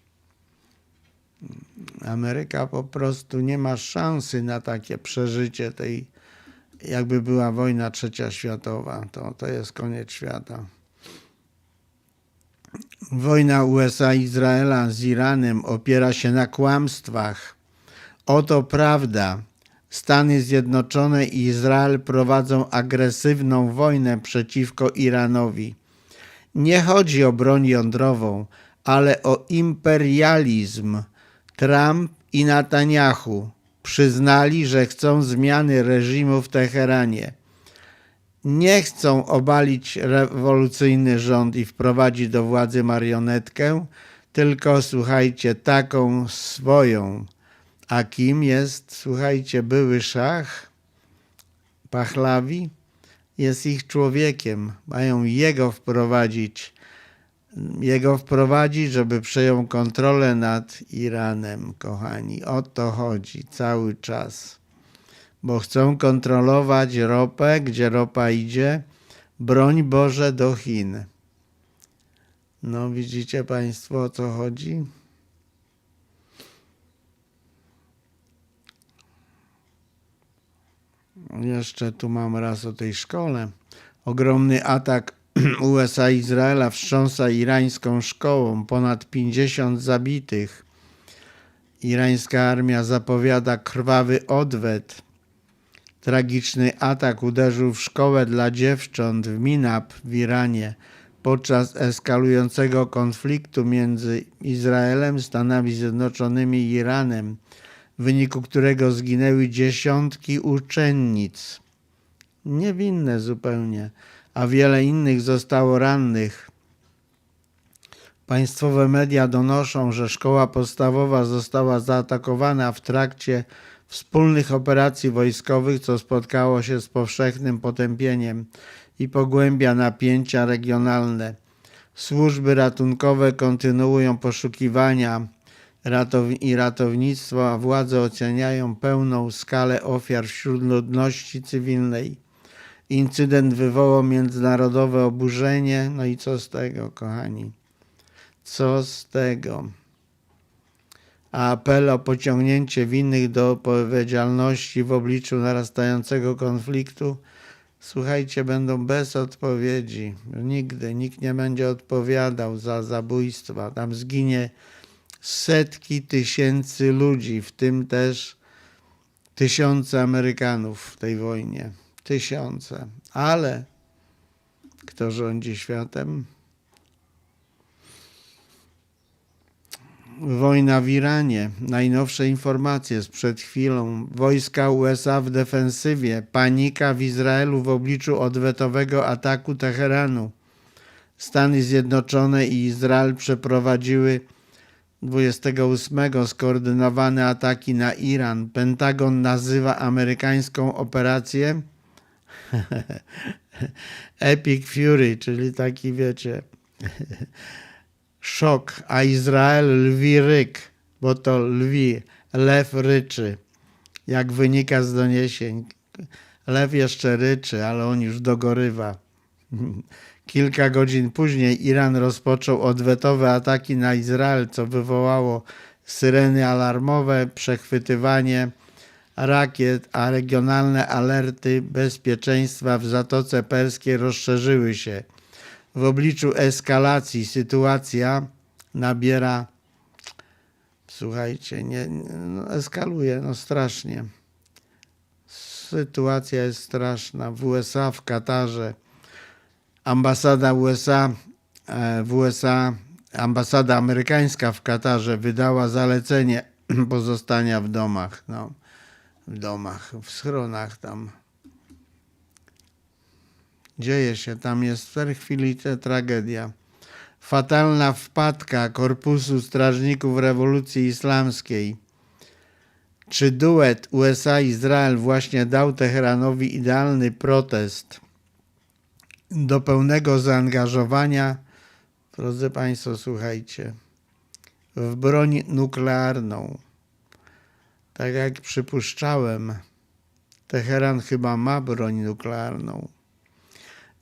Ameryka po prostu nie ma szansy na takie przeżycie tej, jakby była wojna trzecia światowa. To jest koniec świata. Wojna USA i Izraela z Iranem opiera się na kłamstwach. Oto prawda. Stany Zjednoczone i Izrael prowadzą agresywną wojnę przeciwko Iranowi. Nie chodzi o broń jądrową, ale o imperializm. Trump i Netanyahu przyznali, że chcą zmiany reżimu w Teheranie. Nie chcą obalić rewolucyjny rząd i wprowadzić do władzy marionetkę, tylko, słuchajcie, taką swoją. A kim jest, słuchajcie, były szach Pahlawi? Jest ich człowiekiem. Mają jego wprowadzić, żeby przejął kontrolę nad Iranem, kochani. O to chodzi cały czas. Bo chcą kontrolować ropę, gdzie ropa idzie, broń Boże, do Chin. No widzicie Państwo, o co chodzi? Jeszcze tu mam raz o tej szkole. Ogromny atak USA i Izraela wstrząsa irańską szkołą. Ponad 50 zabitych. Irańska armia zapowiada krwawy odwet. Tragiczny atak uderzył w szkołę dla dziewcząt w Minab w Iranie podczas eskalującego konfliktu między Izraelem, Stanami Zjednoczonymi i Iranem, w wyniku którego zginęły dziesiątki uczennic. Niewinne zupełnie, a wiele innych zostało rannych. Państwowe media donoszą, że szkoła podstawowa została zaatakowana w trakcie wspólnych operacji wojskowych, co spotkało się z powszechnym potępieniem i pogłębia napięcia regionalne. Służby ratunkowe kontynuują poszukiwania i ratownictwo, a władze oceniają pełną skalę ofiar wśród ludności cywilnej. Incydent wywołał międzynarodowe oburzenie. No i co z tego, kochani? Co z tego? A apel o pociągnięcie winnych do odpowiedzialności w obliczu narastającego konfliktu, słuchajcie, będą bez odpowiedzi. Nigdy nikt nie będzie odpowiadał za zabójstwa. Tam zginie setki tysięcy ludzi, w tym też tysiące Amerykanów w tej wojnie. Tysiące. Ale kto rządzi światem? Wojna w Iranie. Najnowsze informacje sprzed chwilą. Wojska USA w defensywie. Panika w Izraelu w obliczu odwetowego ataku Teheranu. Stany Zjednoczone i Izrael przeprowadziły 28 skoordynowane ataki na Iran. Pentagon nazywa amerykańską operację Epic Fury, czyli taki, wiecie, szok, a Izrael lwi ryk, bo to lew ryczy, jak wynika z doniesień. Lew jeszcze ryczy, ale on już dogorywa. Kilka godzin później Iran rozpoczął odwetowe ataki na Izrael, co wywołało syreny alarmowe, przechwytywanie rakiet, a regionalne alerty bezpieczeństwa w Zatoce Perskiej rozszerzyły się. W obliczu eskalacji sytuacja nabiera, słuchajcie, eskaluje, Strasznie. Sytuacja jest straszna. W USA, w Katarze, ambasada amerykańska w Katarze wydała zalecenie pozostania w domach. w domach, w schronach tam. Dzieje się, tam jest w tej chwili tragedia. Fatalna wpadka Korpusu Strażników Rewolucji Islamskiej. Czy duet USA-Izrael właśnie dał Teheranowi idealny protest do pełnego zaangażowania, drodzy Państwo, słuchajcie, w broń nuklearną? Tak jak przypuszczałem, Teheran chyba ma broń nuklearną.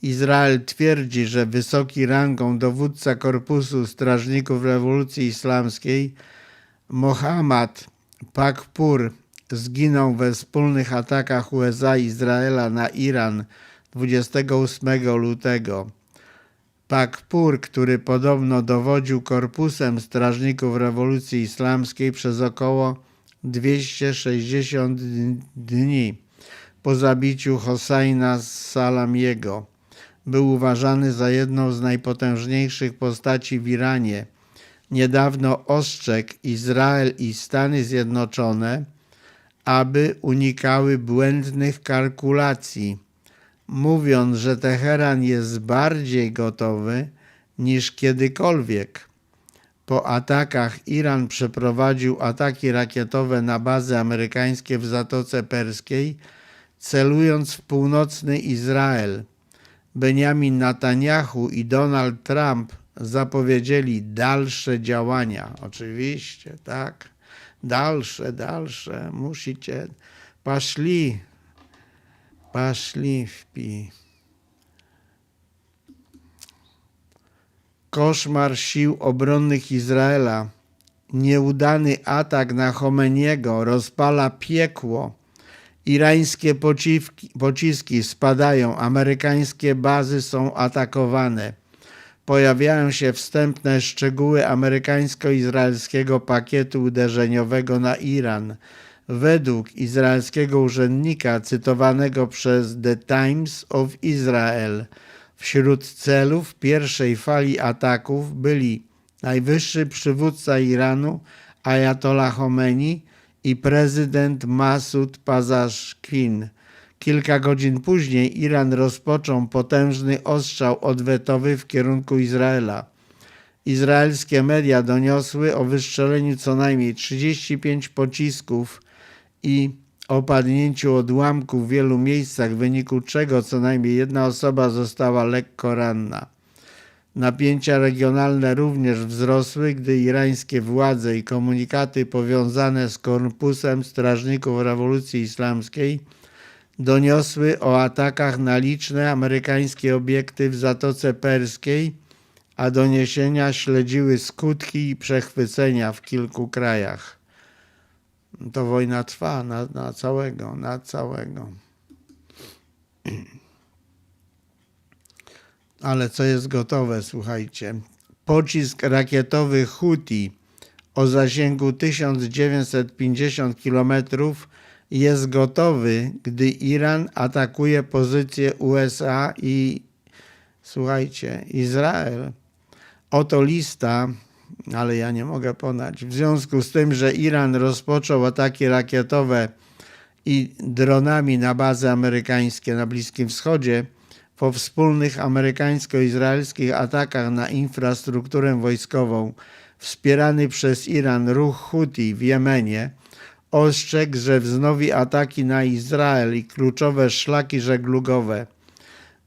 Izrael twierdzi, że wysoki rangą dowódca Korpusu Strażników Rewolucji Islamskiej Mohammad Pakpur zginął we wspólnych atakach USA i Izraela na Iran 28 lutego. Pakpur, który podobno dowodził Korpusem Strażników Rewolucji Islamskiej przez około 260 dni po zabiciu Hosseina Salamiego, był uważany za jedną z najpotężniejszych postaci w Iranie. Niedawno ostrzegł Izrael i Stany Zjednoczone, aby unikały błędnych kalkulacji, mówiąc, że Teheran jest bardziej gotowy niż kiedykolwiek. Po atakach Iran przeprowadził ataki rakietowe na bazy amerykańskie w Zatoce Perskiej, celując w północny Izrael. Benjamin Netanyahu i Donald Trump zapowiedzieli dalsze działania. Oczywiście, tak. Dalsze. Musicie. Paszli w pi. Koszmar sił obronnych Izraela. Nieudany atak na Chomeniego rozpala piekło. Irańskie pociski spadają, amerykańskie bazy są atakowane. Pojawiają się wstępne szczegóły amerykańsko-izraelskiego pakietu uderzeniowego na Iran. Według izraelskiego urzędnika cytowanego przez The Times of Israel, wśród celów pierwszej fali ataków byli najwyższy przywódca Iranu Ajatollah Chomeni i prezydent Masud Pezeshkian. Kilka godzin później Iran rozpoczął potężny ostrzał odwetowy w kierunku Izraela. Izraelskie media doniosły o wystrzeleniu co najmniej 35 pocisków i opadnięciu odłamków w wielu miejscach, w wyniku czego co najmniej jedna osoba została lekko ranna. Napięcia regionalne również wzrosły, gdy irańskie władze i komunikaty powiązane z Korpusem Strażników Rewolucji Islamskiej doniosły o atakach na liczne amerykańskie obiekty w Zatoce Perskiej, a doniesienia śledziły skutki i przechwycenia w kilku krajach. To wojna trwa na całego. Ale co jest gotowe, słuchajcie. Pocisk rakietowy Huti o zasięgu 1950 km jest gotowy, gdy Iran atakuje pozycje USA i, słuchajcie, Izrael. Oto lista, ale ja nie mogę podać. W związku z tym, że Iran rozpoczął ataki rakietowe i dronami na bazy amerykańskie na Bliskim Wschodzie, po wspólnych amerykańsko-izraelskich atakach na infrastrukturę wojskową wspierany przez Iran ruch Huti w Jemenie ostrzegł, że wznowi ataki na Izrael i kluczowe szlaki żeglugowe.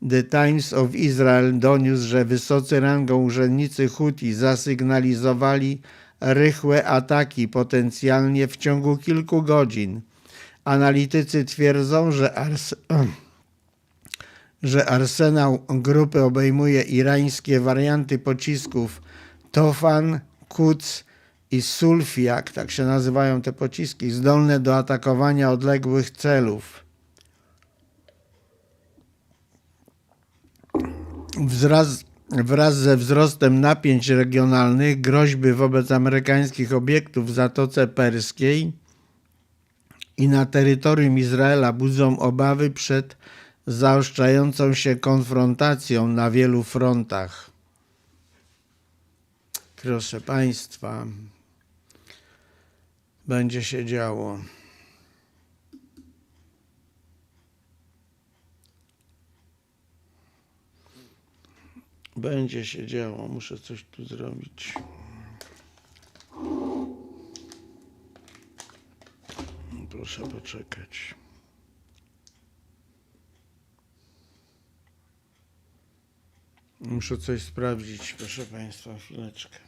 The Times of Israel doniósł, że wysocy rangą urzędnicy Huti zasygnalizowali rychłe ataki potencjalnie w ciągu kilku godzin. Analitycy twierdzą, że arsenał grupy obejmuje irańskie warianty pocisków Tofan, Quds i Sulfiak, tak się nazywają te pociski, zdolne do atakowania odległych celów. Wraz ze wzrostem napięć regionalnych, groźby wobec amerykańskich obiektów w Zatoce Perskiej i na terytorium Izraela budzą obawy przed zaostrzającą się konfrontacją na wielu frontach. Proszę Państwa, będzie się działo. Będzie się działo, muszę coś tu zrobić. Proszę poczekać. Muszę coś sprawdzić, proszę Państwa, chwileczkę.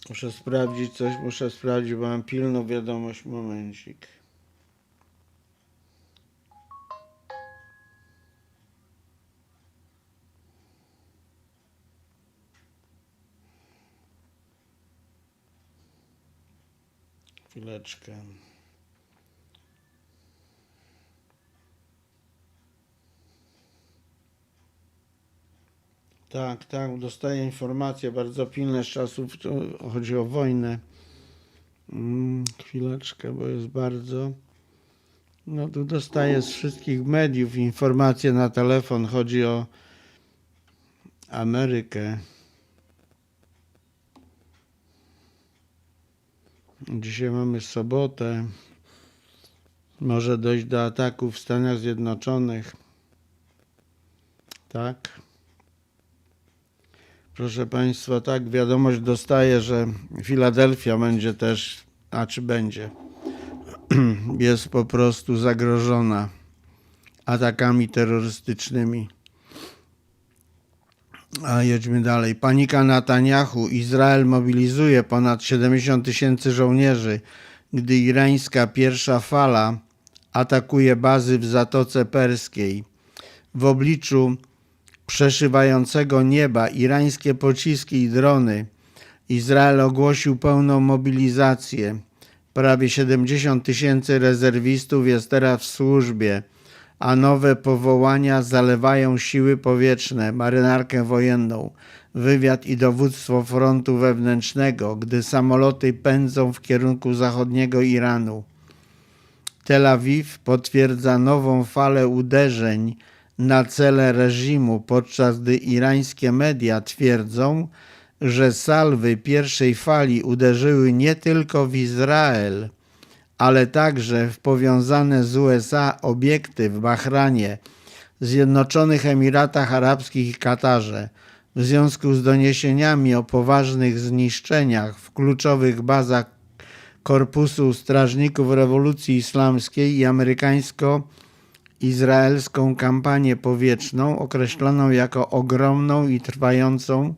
Muszę sprawdzić coś, bo mam pilną wiadomość, momencik. Chwileczkę. Tak, dostaję informacje bardzo pilne z czasów, chodzi o wojnę. Chwileczkę, bo jest bardzo... No tu dostaję z wszystkich mediów informacje na telefon, chodzi o Amerykę. Dzisiaj mamy sobotę. Może dojść do ataku w Stanach Zjednoczonych. Tak. Proszę Państwa, tak, wiadomość dostaję, że Filadelfia będzie też, czy będzie, jest po prostu zagrożona atakami terrorystycznymi. A jedźmy dalej. Panika Netanyahu. Izrael mobilizuje ponad 70 000 żołnierzy, gdy irańska pierwsza fala atakuje bazy w Zatoce Perskiej. W obliczu przeszywającego nieba irańskie pociski i drony Izrael ogłosił pełną mobilizację. Prawie 70 000 rezerwistów jest teraz w służbie, a nowe powołania zalewają siły powietrzne, marynarkę wojenną, wywiad i dowództwo frontu wewnętrznego, gdy samoloty pędzą w kierunku zachodniego Iranu. Tel Awiw potwierdza nową falę uderzeń na cele reżimu, podczas gdy irańskie media twierdzą, że salwy pierwszej fali uderzyły nie tylko w Izrael, ale także w powiązane z USA obiekty w Bahrajnie, Zjednoczonych Emiratach Arabskich i Katarze. W związku z doniesieniami o poważnych zniszczeniach w kluczowych bazach Korpusu Strażników Rewolucji Islamskiej i amerykańsko-izraelską kampanię powietrzną określoną jako ogromną i trwającą.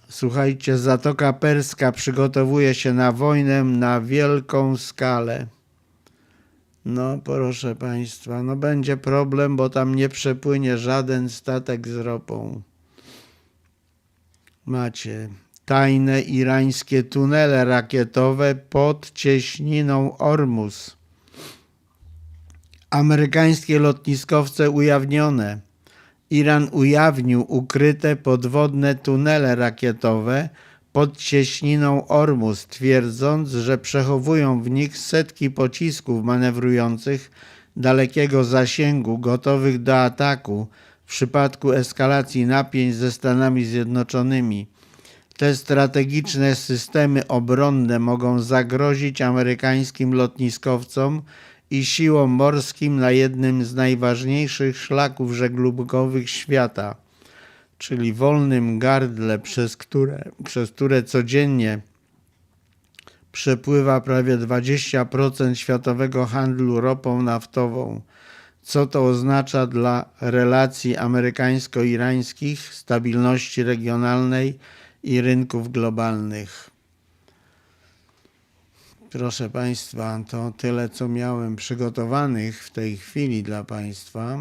Słuchajcie, Zatoka Perska przygotowuje się na wojnę na wielką skalę. No proszę Państwa, no będzie problem, bo tam nie przepłynie żaden statek z ropą. Macie tajne irańskie tunele rakietowe pod cieśniną Ormus. Amerykańskie lotniskowce ujawnione. Iran ujawnił ukryte podwodne tunele rakietowe pod cieśniną Ormus, twierdząc, że przechowują w nich setki pocisków manewrujących dalekiego zasięgu, gotowych do ataku w przypadku eskalacji napięć ze Stanami Zjednoczonymi. Te strategiczne systemy obronne mogą zagrozić amerykańskim lotniskowcom i siłom morskim na jednym z najważniejszych szlaków żeglugowych świata, czyli wolnym gardle, przez które codziennie przepływa prawie 20% światowego handlu ropą naftową. Co to oznacza dla relacji amerykańsko-irańskich, stabilności regionalnej i rynków globalnych? Proszę Państwa, to tyle, co miałem przygotowanych w tej chwili dla Państwa.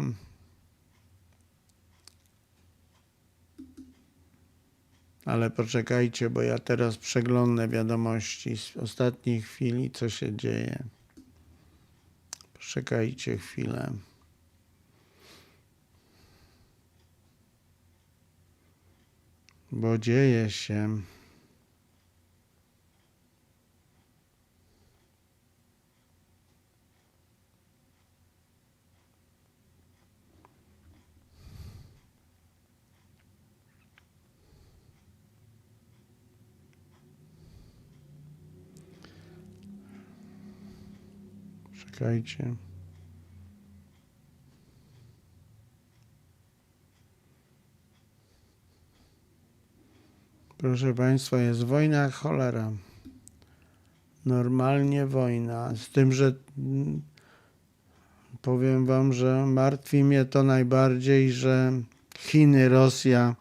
Ale poczekajcie, bo ja teraz przeglądnę wiadomości z ostatniej chwili, co się dzieje. Poczekajcie chwilę. Bo dzieje się. Czekajcie. Proszę Państwa, jest wojna jak cholera. Normalnie wojna. Z tym, że powiem Wam, że martwi mnie to najbardziej, że Chiny, Rosja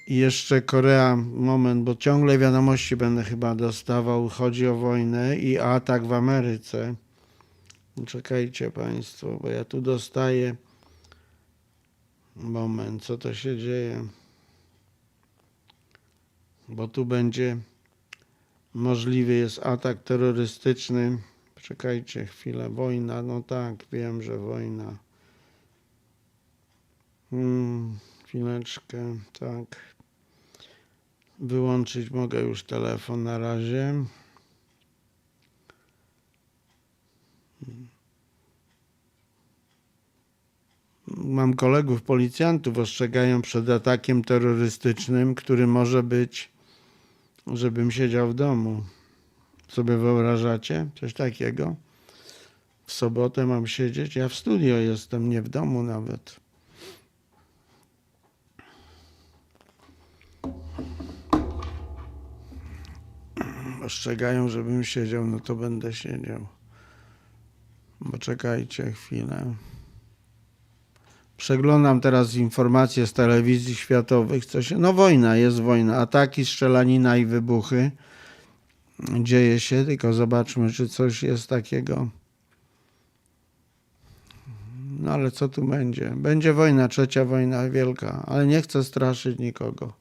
i jeszcze Korea, moment, bo ciągle wiadomości będę chyba dostawał, chodzi o wojnę i atak w Ameryce. Czekajcie Państwo, bo ja tu dostaję, moment, co to się dzieje, bo tu będzie możliwy jest atak terrorystyczny. Czekajcie chwilę, wojna, no tak, wiem, że wojna. Chwileczkę, tak. Wyłączyć mogę już telefon na razie. Mam kolegów policjantów, ostrzegają przed atakiem terrorystycznym, który może być, żebym siedział w domu. Sobie wyobrażacie? Coś takiego? W sobotę mam siedzieć? Ja w studio jestem, nie w domu nawet. Ostrzegają, żebym siedział, no to będę siedział. Bo czekajcie chwilę. Przeglądam teraz informacje z telewizji światowych. No wojna, jest wojna. Ataki, strzelanina i wybuchy. Dzieje się, tylko zobaczmy, czy coś jest takiego. No ale co tu będzie? Będzie wojna, trzecia wojna wielka, ale nie chcę straszyć nikogo.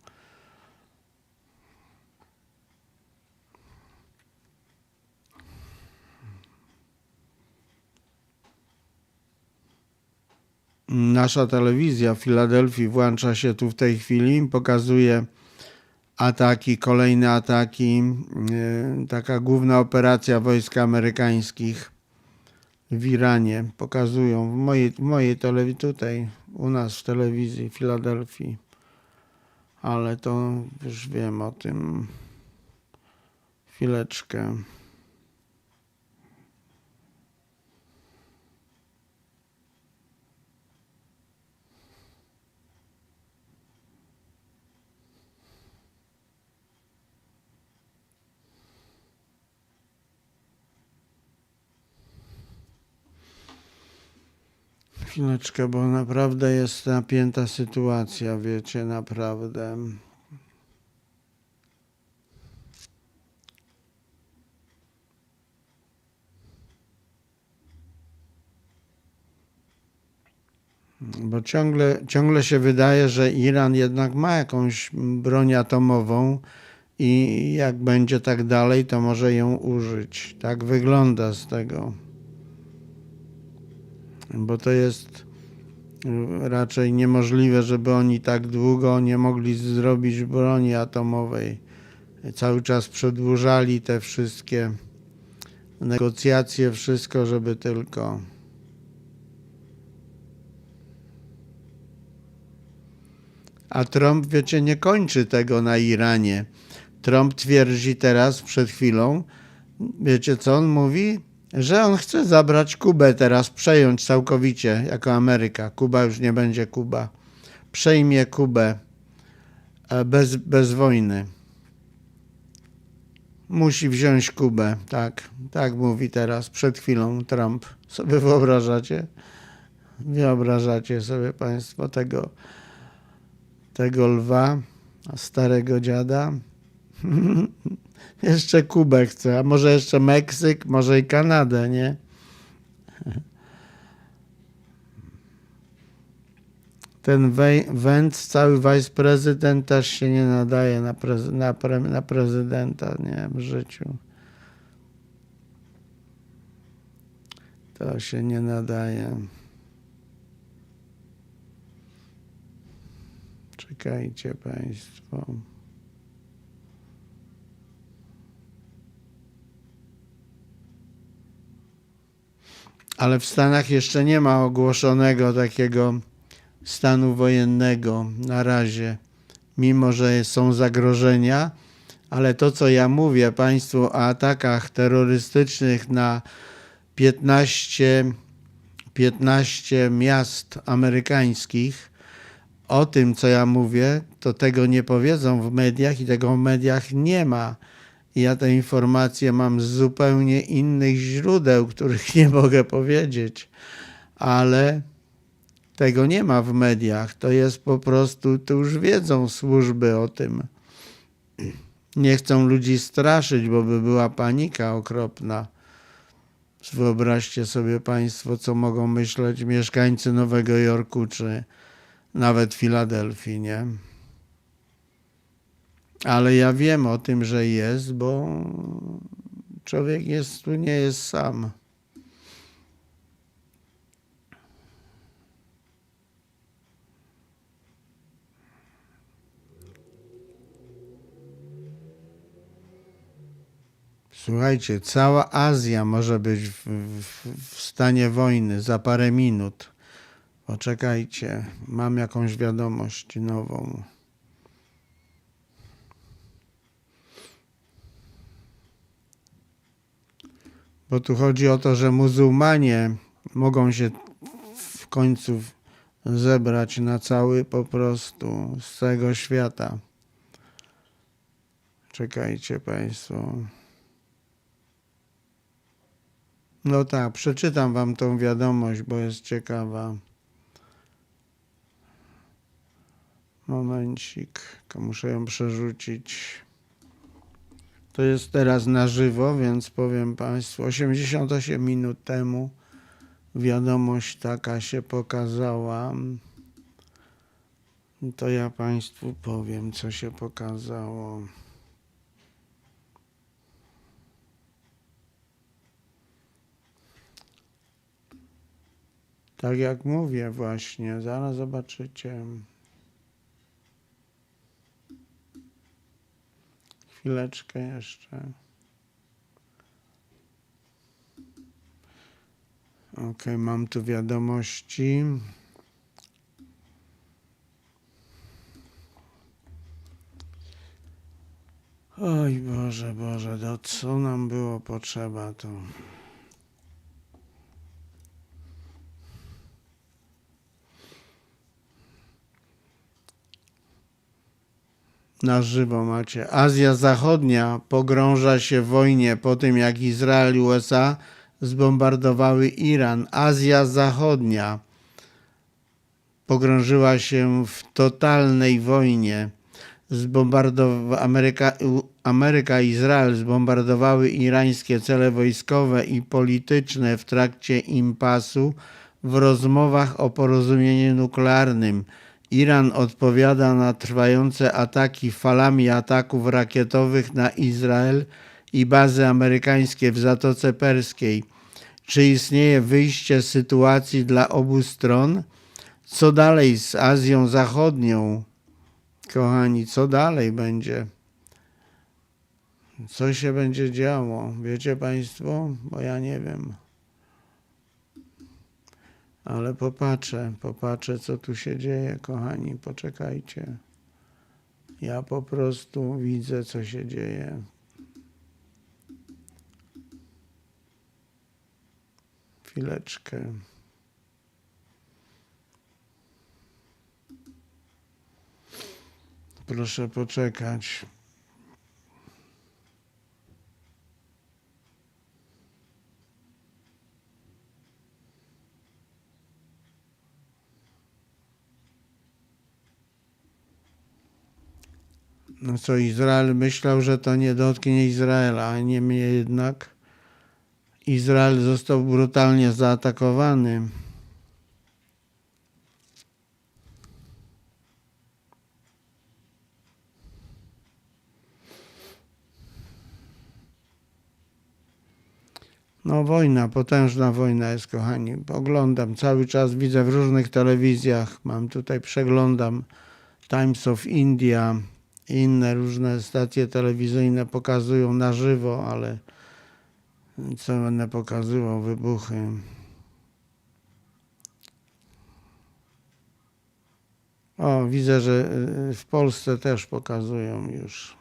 Nasza telewizja w Filadelfii włącza się tu w tej chwili, pokazuje ataki, kolejne ataki, taka główna operacja wojsk amerykańskich w Iranie. Pokazują w mojej telewizji, tutaj u nas w telewizji w Filadelfii, ale to już wiem o tym. Chwileczkę. Chwileczkę, bo naprawdę jest napięta sytuacja, wiecie, naprawdę. Bo ciągle się wydaje, że Iran jednak ma jakąś broń atomową i jak będzie tak dalej, to może ją użyć. Tak wygląda z tego. Bo to jest raczej niemożliwe, żeby oni tak długo nie mogli zrobić broni atomowej. Cały czas przedłużali te wszystkie negocjacje, wszystko, żeby tylko... A Trump, wiecie, nie kończy tego na Iranie. Trump twierdzi teraz, przed chwilą, wiecie co on mówi? Że on chce zabrać Kubę teraz, przejąć całkowicie jako Ameryka. Kuba już nie będzie Kuba. Przejmie Kubę bez wojny. Musi wziąć Kubę, tak mówi teraz, przed chwilą Trump. Sobie wyobrażacie? Wyobrażacie sobie Państwo tego lwa, starego dziada? Jeszcze Kubę chce, a może jeszcze Meksyk, może i Kanadę, nie? Ten Wentz, cały wiceprezydent też się nie nadaje na prezydenta, nie, w życiu. To się nie nadaje. Czekajcie Państwo. Ale w Stanach jeszcze nie ma ogłoszonego takiego stanu wojennego na razie, mimo że są zagrożenia, ale to, co ja mówię Państwu o atakach terrorystycznych na 15 miast amerykańskich o tym, co ja mówię, to tego nie powiedzą w mediach i tego w mediach nie ma. Ja te informacje mam z zupełnie innych źródeł, których nie mogę powiedzieć, ale tego nie ma w mediach. To jest po prostu, to już wiedzą służby o tym. Nie chcą ludzi straszyć, bo by była panika okropna. Wyobraźcie sobie Państwo, co mogą myśleć mieszkańcy Nowego Jorku, czy nawet Filadelfii, nie? Ale ja wiem o tym, że jest, bo człowiek tu nie jest sam. Słuchajcie, cała Azja może być w stanie wojny za parę minut. Poczekajcie, mam jakąś wiadomość nową. Bo tu chodzi o to, że muzułmanie mogą się w końcu zebrać na cały po prostu z całego świata. Czekajcie Państwo. No tak, przeczytam Wam tą wiadomość, bo jest ciekawa. Momencik, tylko muszę ją przerzucić. To jest teraz na żywo, więc powiem Państwu, 88 minut temu wiadomość taka się pokazała. To ja Państwu powiem, co się pokazało. Tak jak mówię właśnie, zaraz zobaczycie. Chwileczkę jeszcze. Ok, mam tu wiadomości. Oj Boże, to co nam było potrzeba to? Na żywo macie. Azja Zachodnia pogrąża się w wojnie po tym, jak Izrael i USA zbombardowały Iran. Azja Zachodnia pogrążyła się w totalnej wojnie. Ameryka i Izrael zbombardowały irańskie cele wojskowe i polityczne w trakcie impasu w rozmowach o porozumieniu nuklearnym. Iran odpowiada na trwające ataki falami ataków rakietowych na Izrael i bazy amerykańskie w Zatoce Perskiej. Czy istnieje wyjście z sytuacji dla obu stron? Co dalej z Azją Zachodnią? Kochani, co dalej będzie? Co się będzie działo? Wiecie Państwo? Bo ja nie wiem. Ale popatrzę, co tu się dzieje, kochani. Poczekajcie. Ja po prostu widzę, co się dzieje. Chwileczkę. Proszę poczekać. No co, Izrael myślał, że to nie dotknie Izraela, a niemniej jednak Izrael został brutalnie zaatakowany. No wojna, potężna wojna jest, kochani. Oglądam, cały czas widzę w różnych telewizjach, przeglądam Times of India, inne różne stacje telewizyjne pokazują na żywo, ale co będę pokazywał? Wybuchy. O, widzę, że w Polsce też pokazują już.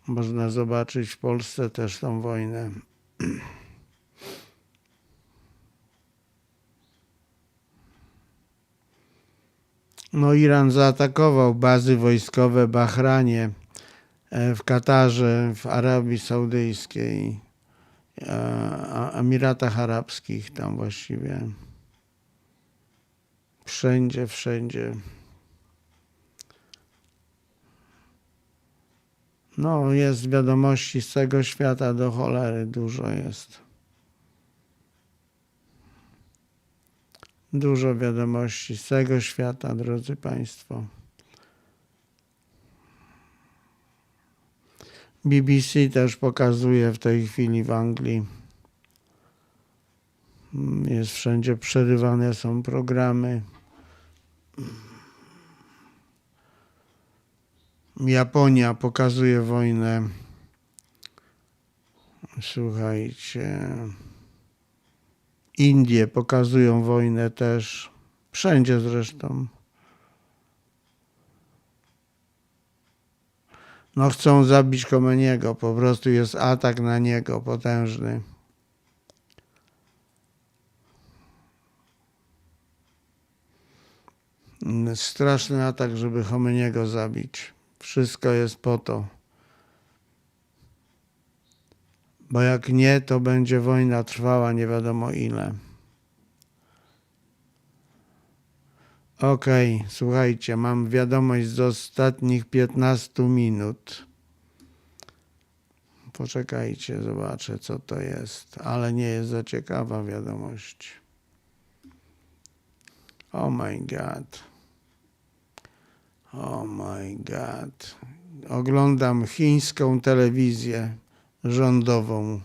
Można zobaczyć w Polsce też tą wojnę. No, Iran zaatakował bazy wojskowe w Bahrajnie, w Katarze, w Arabii Saudyjskiej, Emiratach Arabskich, tam właściwie. Wszędzie, wszędzie. No, jest wiadomości z tego świata do cholery, dużo jest. Dużo wiadomości z tego świata, drodzy Państwo. BBC też pokazuje w tej chwili w Anglii. Jest wszędzie przerywane są programy. Japonia pokazuje wojnę. Słuchajcie. Indie pokazują wojnę też. Wszędzie zresztą. No, chcą zabić Chomeniego. Po prostu jest atak na niego potężny. Straszny atak, żeby Chomeniego zabić. Wszystko jest po to. Bo jak nie, to będzie wojna trwała nie wiadomo ile. Okej, słuchajcie, mam wiadomość z ostatnich 15 minut. Poczekajcie, zobaczę co to jest, ale nie jest za ciekawa wiadomość. Oh my God. Oh my God. Oglądam chińską telewizję rządową.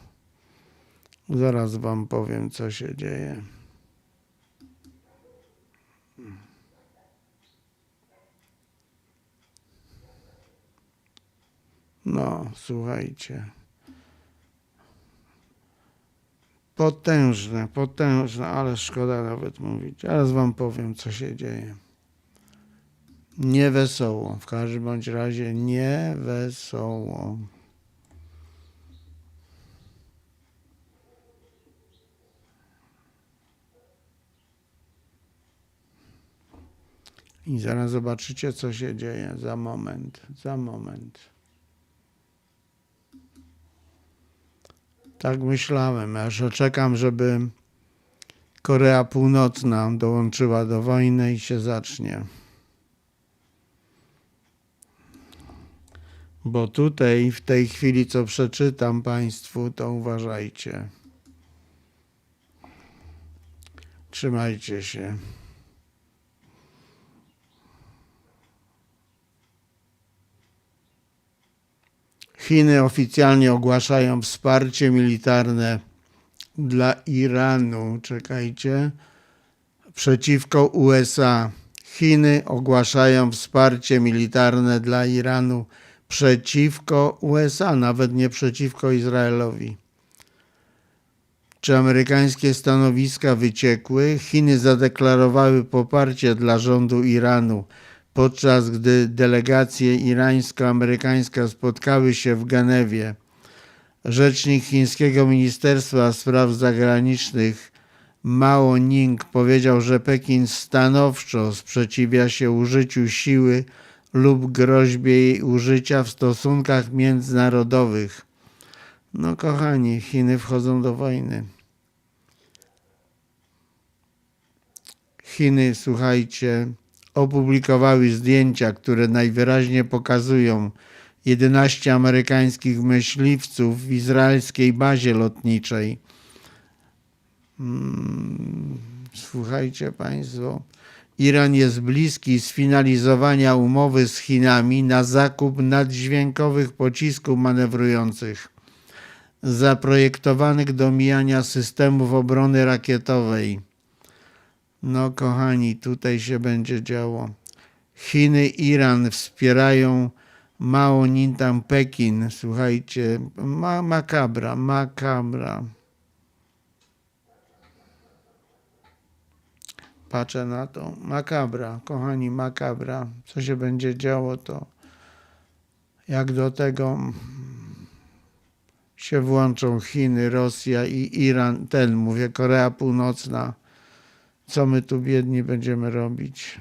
Zaraz wam powiem, co się dzieje. No, słuchajcie. Potężne, ale szkoda nawet mówić. Zaraz wam powiem, co się dzieje. Nie wesoło, w każdym bądź razie nie wesoło. I zaraz zobaczycie, co się dzieje. Za moment. Tak myślałem, aż czekam, żeby Korea Północna dołączyła do wojny i się zacznie. Bo tutaj, w tej chwili, co przeczytam Państwu, to uważajcie. Trzymajcie się. Chiny oficjalnie ogłaszają wsparcie militarne dla Iranu. Czekajcie. Przeciwko USA. Chiny ogłaszają wsparcie militarne dla Iranu przeciwko USA, nawet nie przeciwko Izraelowi. Czy amerykańskie stanowiska wyciekły? Chiny zadeklarowały poparcie dla rządu Iranu, podczas gdy delegacje irańsko-amerykańskie spotkały się w Genewie. Rzecznik chińskiego Ministerstwa Spraw Zagranicznych Mao Ning powiedział, że Pekin stanowczo sprzeciwia się użyciu siły lub groźbie jej użycia w stosunkach międzynarodowych. No kochani, Chiny wchodzą do wojny. Chiny, słuchajcie, opublikowały zdjęcia, które najwyraźniej pokazują 11 amerykańskich myśliwców w izraelskiej bazie lotniczej. Słuchajcie Państwo, Iran jest bliski sfinalizowania umowy z Chinami na zakup naddźwiękowych pocisków manewrujących, zaprojektowanych do mijania systemów obrony rakietowej. No kochani, tutaj się będzie działo. Chiny, Iran wspierają Mao Ning-tam Pekin. Słuchajcie, makabra. Patrzę na to. Makabra, kochani, makabra. Co się będzie działo, to jak do tego się włączą Chiny, Rosja i Iran, mówię, Korea Północna. Co my tu biedni będziemy robić?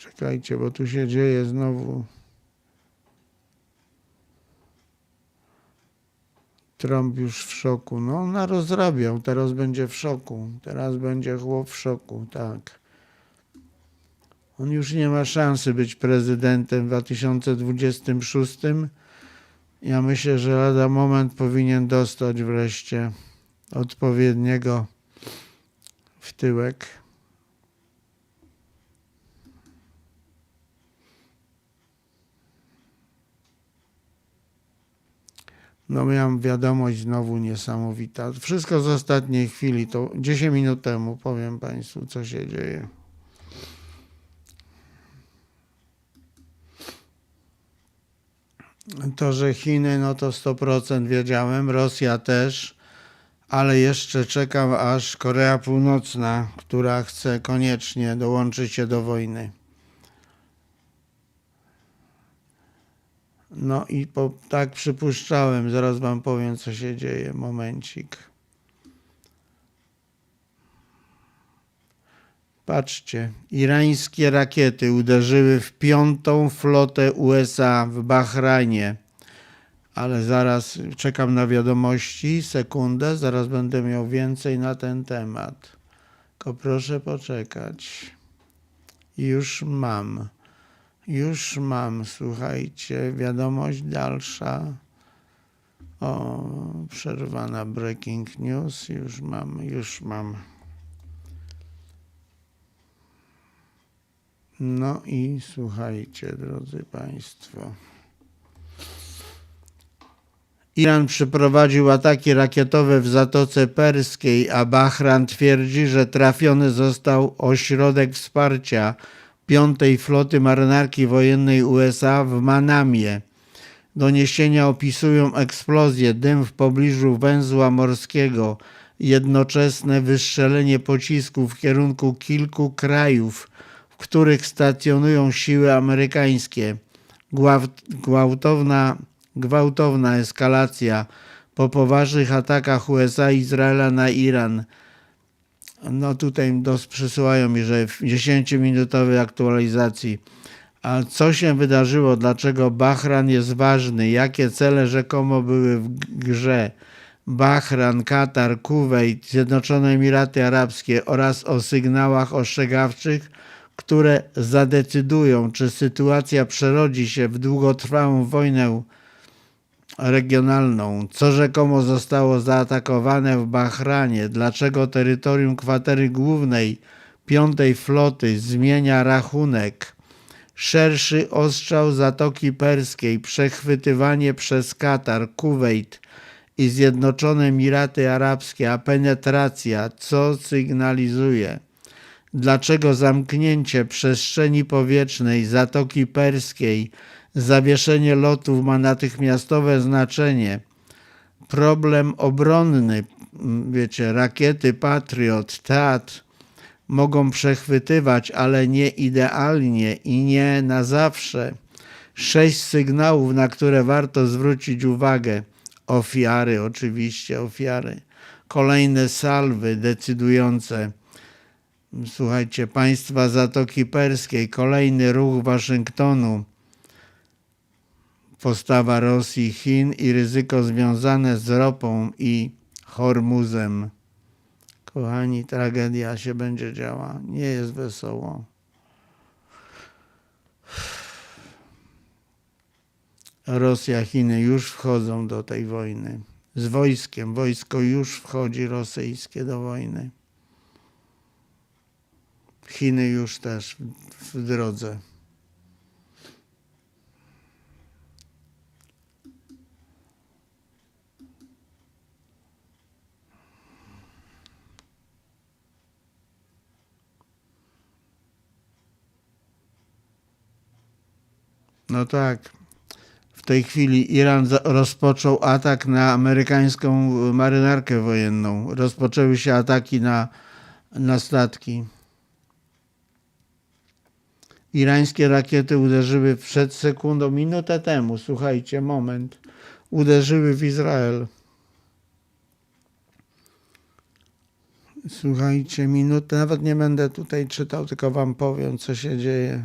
Czekajcie, bo tu się dzieje znowu. Trump już w szoku. No, narozrabiał, teraz będzie w szoku. Teraz będzie chłop w szoku, tak. On już nie ma szansy być prezydentem w 2026. Ja myślę, że lada moment powinien dostać wreszcie odpowiedniego w tyłek. No miałem wiadomość znowu niesamowita. Wszystko z ostatniej chwili, to 10 minut temu powiem Państwu, co się dzieje. To, że Chiny, no to 100% wiedziałem, Rosja też, ale jeszcze czekam, aż Korea Północna, która chce koniecznie dołączyć się do wojny. No i tak przypuszczałem, zaraz wam powiem, co się dzieje, momencik. Patrzcie, irańskie rakiety uderzyły w 5. flotę USA w Bahrajnie, ale zaraz czekam na wiadomości, sekundę, zaraz będę miał więcej na ten temat. Tylko proszę poczekać. Już mam, słuchajcie, wiadomość dalsza. O, przerwana breaking news, już mam. No i słuchajcie, drodzy Państwo. Iran przeprowadził ataki rakietowe w Zatoce Perskiej, a Bahrain twierdzi, że trafiony został ośrodek wsparcia 5. floty marynarki wojennej USA w Manamie. Doniesienia opisują eksplozję, dym w pobliżu węzła morskiego, jednoczesne wystrzelenie pocisków w kierunku kilku krajów, w których stacjonują siły amerykańskie. Gwałtowna eskalacja po poważnych atakach USA i Izraela na Iran. No tutaj przysyłają mi, że w 10-minutowej aktualizacji. A co się wydarzyło? Dlaczego Bahrain jest ważny? Jakie cele rzekomo były w grze? Bahrain, Katar, Kuwejt, Zjednoczone Emiraty Arabskie oraz o sygnałach ostrzegawczych, które zadecydują, czy sytuacja przerodzi się w długotrwałą wojnę regionalną. Co rzekomo zostało zaatakowane w Bahrajnie? Dlaczego terytorium kwatery głównej 5. floty zmienia rachunek? Szerszy ostrzał Zatoki Perskiej, przechwytywanie przez Katar, Kuwejt i Zjednoczone Emiraty Arabskie, a penetracja, co sygnalizuje? Dlaczego zamknięcie przestrzeni powietrznej Zatoki Perskiej, zawieszenie lotów ma natychmiastowe znaczenie? Problem obronny, wiecie, rakiety Patriot, THAAD mogą przechwytywać, ale nie idealnie i nie na zawsze. 6 sygnałów, na które warto zwrócić uwagę. Ofiary, oczywiście ofiary. Kolejne salwy decydujące. Słuchajcie, państwa Zatoki Perskiej, kolejny ruch Waszyngtonu. Postawa Rosji, Chin i ryzyko związane z ropą i Hormuzem. Kochani, tragedia się będzie działa. Nie jest wesoło. Rosja, Chiny już wchodzą do tej wojny. Z wojskiem. Wojsko już wchodzi rosyjskie do wojny. Chiny już też w drodze. No tak. W tej chwili Iran rozpoczął atak na amerykańską marynarkę wojenną. Rozpoczęły się ataki na statki. Irańskie rakiety uderzyły przed sekundą, minutę temu, słuchajcie, moment, uderzyły w Izrael. Słuchajcie, minutę, nawet nie będę tutaj czytał, tylko wam powiem, co się dzieje.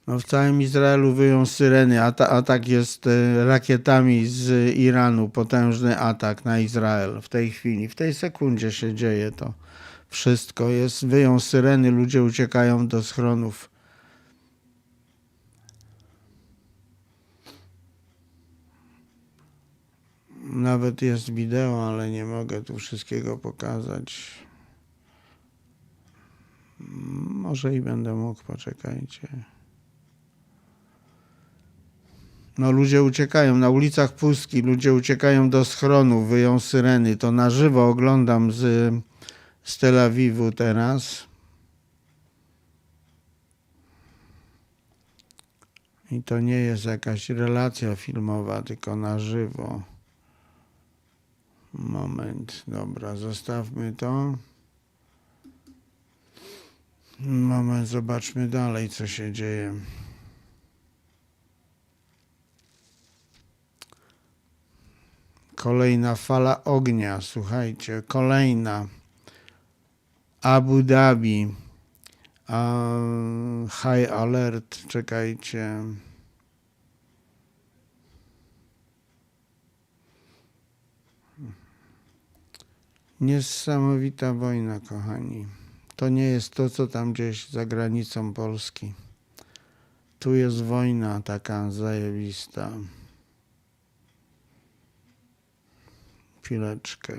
No w całym Izraelu wyją syreny. Atak jest rakietami z Iranu. Potężny atak na Izrael w tej chwili. W tej sekundzie się dzieje to wszystko. Wyją syreny, ludzie uciekają do schronów. Nawet jest wideo, ale nie mogę tu wszystkiego pokazać. Może i będę mógł, poczekajcie. No ludzie uciekają, na ulicach pustki, ludzie uciekają do schronów, wyją syreny. To na żywo oglądam z Tel Awiwu teraz. I to nie jest jakaś relacja filmowa, tylko na żywo. Moment, dobra, zostawmy to. Moment, zobaczmy dalej, co się dzieje. Kolejna fala ognia, słuchajcie, kolejna. Abu Dhabi. High alert, czekajcie. Niesamowita wojna, kochani. To nie jest to, co tam gdzieś za granicą Polski. Tu jest wojna taka zajebista. Chwileczkę.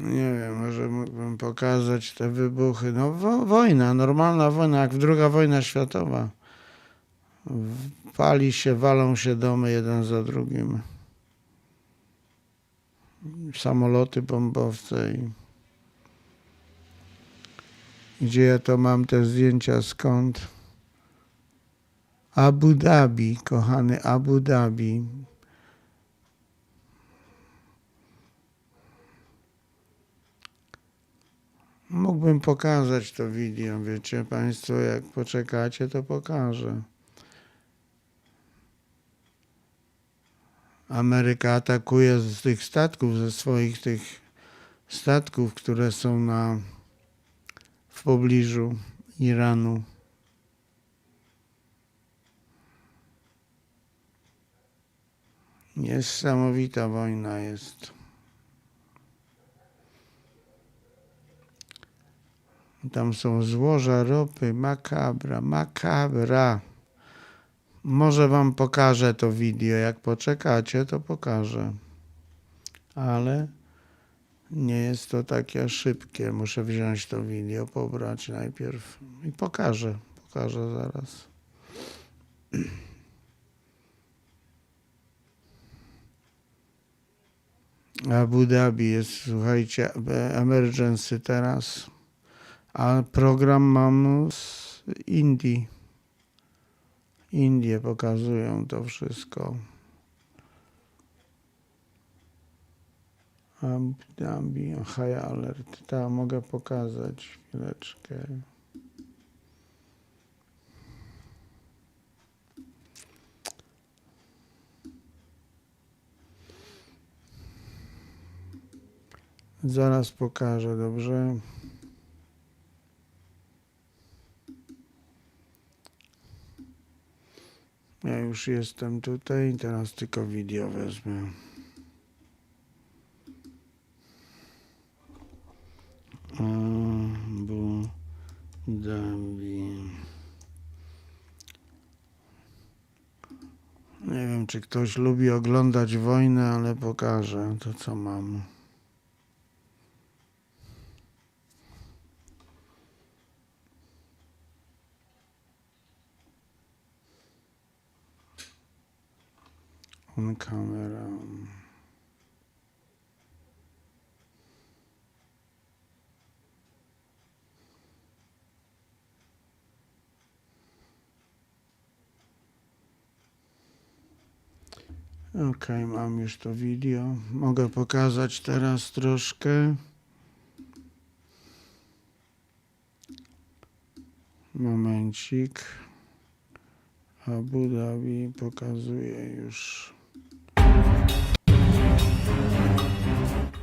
Nie wiem, może mógłbym pokazać te wybuchy. No wojna, normalna wojna, jak II wojna światowa. Pali się, walą się domy jeden za drugim. Samoloty, bombowce. Gdzie ja to mam te zdjęcia, skąd? Abu Dhabi, kochany, Abu Dhabi. Mógłbym pokazać to wideo, wiecie Państwo, jak poczekacie, to pokażę. Ameryka atakuje z tych statków, ze swoich tych statków, które są w pobliżu Iranu. Niesamowita wojna jest. Tam są złoża ropy, makabra. Może wam pokażę to wideo, jak poczekacie, to pokażę. Ale nie jest to takie szybkie. Muszę wziąć to wideo, pobrać najpierw i pokażę zaraz. Abu Dhabi jest, słuchajcie, emergency teraz. A program mam z Indii. Indie pokazują to wszystko. Abu Dhabi, high alert. Tak, mogę pokazać chwileczkę. Zaraz pokażę, dobrze? Ja już jestem tutaj, teraz tylko wideo wezmę. Abu Dhabi. Nie wiem, czy ktoś lubi oglądać wojnę, ale pokażę to, co mam. On camera. Okej, mam już to wideo. Mogę pokazać teraz troszkę. Moment. Momencik. Abu Dhabi pokazuje już.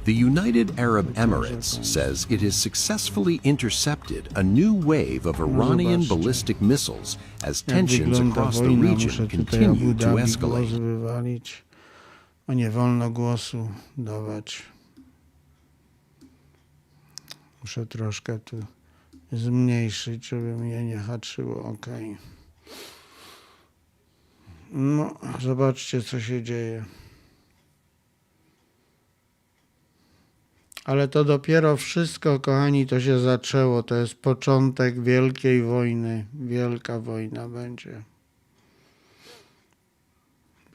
The United Arab Emirates says it has successfully intercepted a new wave of Iranian ballistic missiles as Jak tensions wygląda across the wojna? region Muszę tutaj Abu continue to Dhabi escalate. głos wywalić. O, nie wolno głosu dawać. Muszę troszkę tu zmniejszyć, żeby mnie nie haczyło. Ok. No, zobaczcie, co się dzieje. Ale to dopiero wszystko, kochani, to się zaczęło. To jest początek wielkiej wojny. Wielka wojna będzie.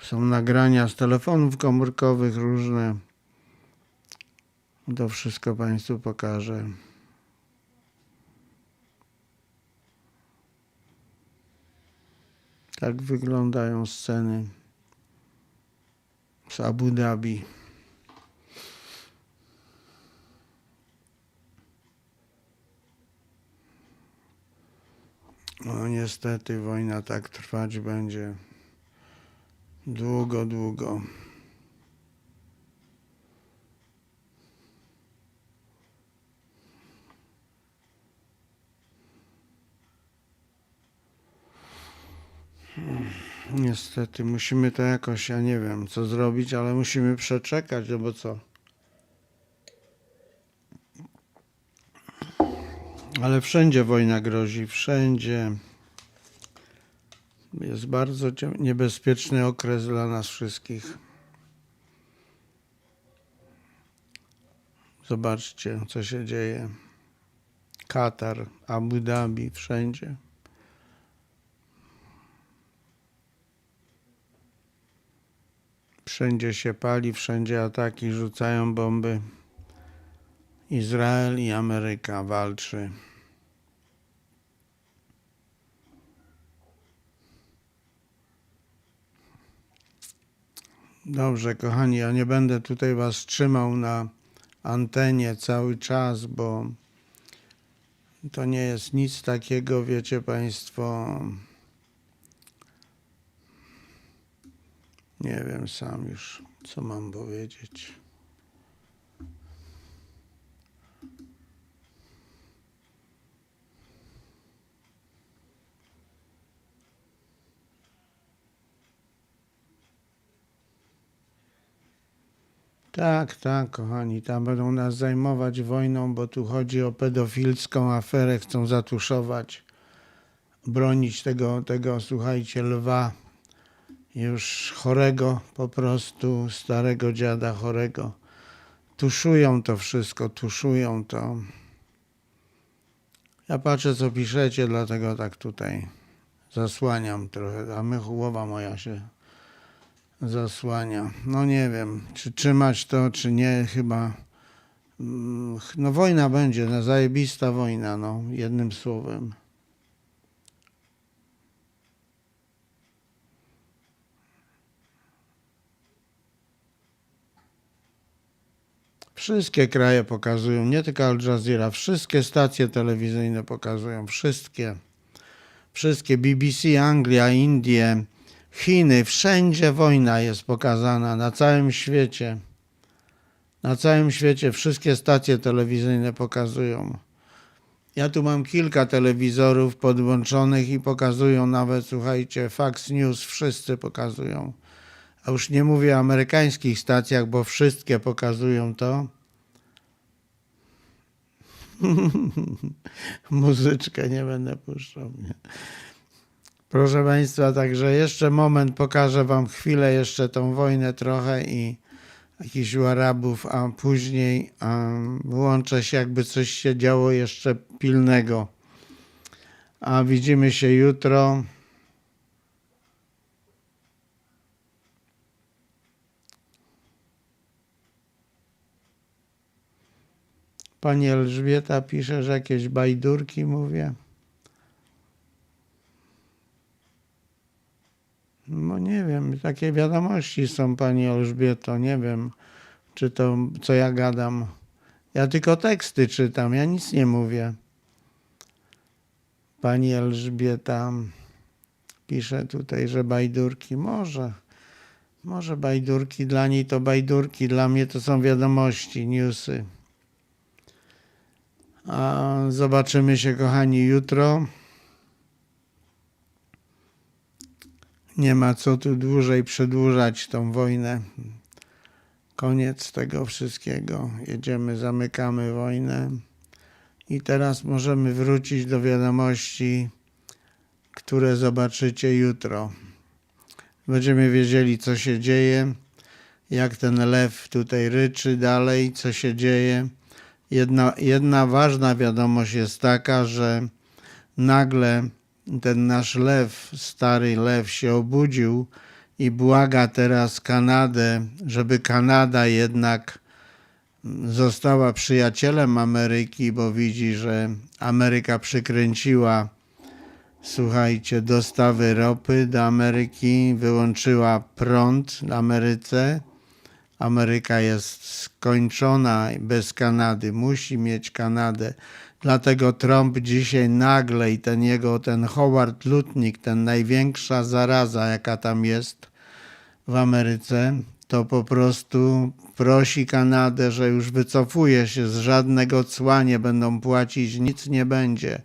Są nagrania z telefonów komórkowych różne. To wszystko Państwu pokażę. Tak wyglądają sceny z Abu Dhabi. No niestety wojna tak trwać będzie długo, długo. Niestety musimy to jakoś, ja nie wiem co zrobić, ale musimy przeczekać, no bo co? Ale wszędzie wojna grozi, wszędzie. Jest bardzo niebezpieczny okres dla nas wszystkich. Zobaczcie, co się dzieje. Katar, Abu Dhabi, wszędzie. Wszędzie się pali, wszędzie ataki, rzucają bomby. Izrael i Ameryka walczy. Dobrze, kochani, ja nie będę tutaj was trzymał na antenie cały czas, bo to nie jest nic takiego, wiecie Państwo. Nie wiem sam już, co mam powiedzieć. Tak, tak, kochani, tam będą nas zajmować wojną, bo tu chodzi o pedofilską aferę, chcą zatuszować, bronić tego, słuchajcie, lwa, już chorego, po prostu starego dziada chorego. Tuszują to wszystko, tuszują to. Ja patrzę, co piszecie, dlatego tak tutaj zasłaniam trochę, a głowa moja się zasłania. No nie wiem, czy trzymać to, czy nie, chyba. No wojna będzie, no zajebista wojna, no jednym słowem. Wszystkie kraje pokazują, nie tylko Al Jazeera, wszystkie stacje telewizyjne pokazują, wszystkie. Wszystkie, BBC, Anglia, Indie, Chiny, wszędzie wojna jest pokazana, na całym świecie. Na całym świecie wszystkie stacje telewizyjne pokazują. Ja tu mam kilka telewizorów podłączonych i pokazują nawet, słuchajcie, Fox News, wszyscy pokazują. A już nie mówię o amerykańskich stacjach, bo wszystkie pokazują to. Muzyczkę nie będę puszczał. Nie. Proszę Państwa, także jeszcze moment, pokażę Wam chwilę jeszcze tą wojnę trochę i jakichś Arabów, a później włączę się, jakby coś się działo jeszcze pilnego. A widzimy się jutro. Pani Elżbieta pisze, że jakieś bajdurki mówię. No nie wiem, takie wiadomości są, Pani Elżbieto, nie wiem, czy to, co ja gadam. Ja tylko teksty czytam, ja nic nie mówię. Pani Elżbieta pisze tutaj, że bajdurki. Może bajdurki, dla niej to bajdurki, dla mnie to są wiadomości, newsy. A zobaczymy się, kochani, jutro. Nie ma co tu dłużej przedłużać tą wojnę. Koniec tego wszystkiego. Jedziemy, zamykamy wojnę. I teraz możemy wrócić do wiadomości, które zobaczycie jutro. Będziemy wiedzieli, co się dzieje, jak ten lew tutaj ryczy dalej, co się dzieje. Jedna ważna wiadomość jest taka, że nagle ten nasz lew, stary lew się obudził i błaga teraz Kanadę, żeby Kanada jednak została przyjacielem Ameryki, bo widzi, że Ameryka przykręciła, słuchajcie, dostawy ropy do Ameryki, wyłączyła prąd w Ameryce. Ameryka jest skończona bez Kanady, musi mieć Kanadę. Dlatego Trump dzisiaj nagle i ten Howard Lutnick, ten największa zaraza, jaka tam jest w Ameryce, to po prostu prosi Kanadę, że już wycofuje się, z żadnego cła nie będą płacić, nic nie będzie.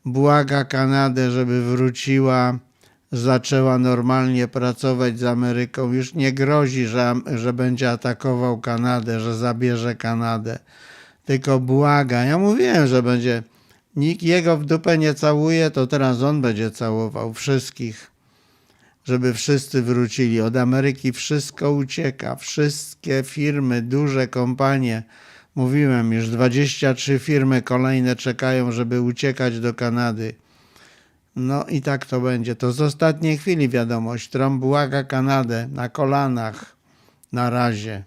Błaga Kanadę, żeby wróciła, zaczęła normalnie pracować z Ameryką. Już nie grozi, że będzie atakował Kanadę, że zabierze Kanadę. Tylko błaga. Ja mówiłem, że będzie. Nikt jego w dupę nie całuje, to teraz on będzie całował wszystkich. Żeby wszyscy wrócili. Od Ameryki wszystko ucieka. Wszystkie firmy, duże kompanie. Mówiłem, już 23 firmy kolejne czekają, żeby uciekać do Kanady. No i tak to będzie. To z ostatniej chwili wiadomość. Trump błaga Kanadę na kolanach. Na razie.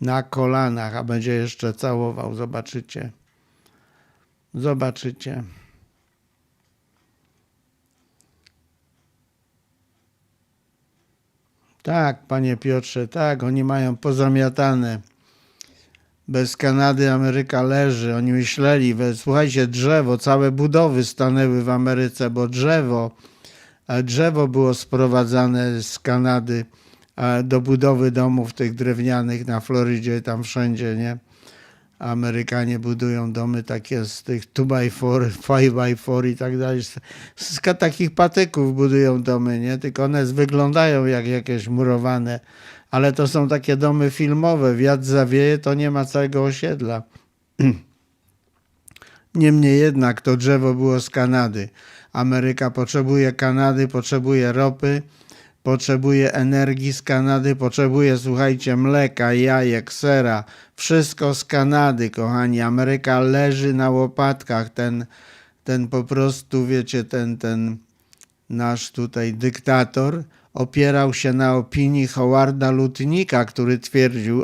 Na kolanach, a będzie jeszcze całował. Zobaczycie. Zobaczycie. Tak, panie Piotrze, tak, oni mają pozamiatane. Bez Kanady Ameryka leży. Oni myśleli, słuchajcie, drzewo, całe budowy stanęły w Ameryce, bo drzewo było sprowadzane z Kanady do budowy domów tych drewnianych na Florydzie, tam wszędzie, nie? Amerykanie budują domy takie z tych 2x4, 5x4 i tak dalej. Z takich patyków budują domy, nie? Tylko one wyglądają jak jakieś murowane, ale to są takie domy filmowe. Wiatr zawieje, to nie ma całego osiedla. Niemniej jednak to drzewo było z Kanady. Ameryka potrzebuje Kanady, potrzebuje ropy, potrzebuje energii z Kanady, potrzebuje, słuchajcie, mleka, jajek, sera. Wszystko z Kanady, kochani. Ameryka leży na łopatkach. Ten po prostu, wiecie, ten nasz tutaj dyktator opierał się na opinii Howarda Lutnicka, który twierdził,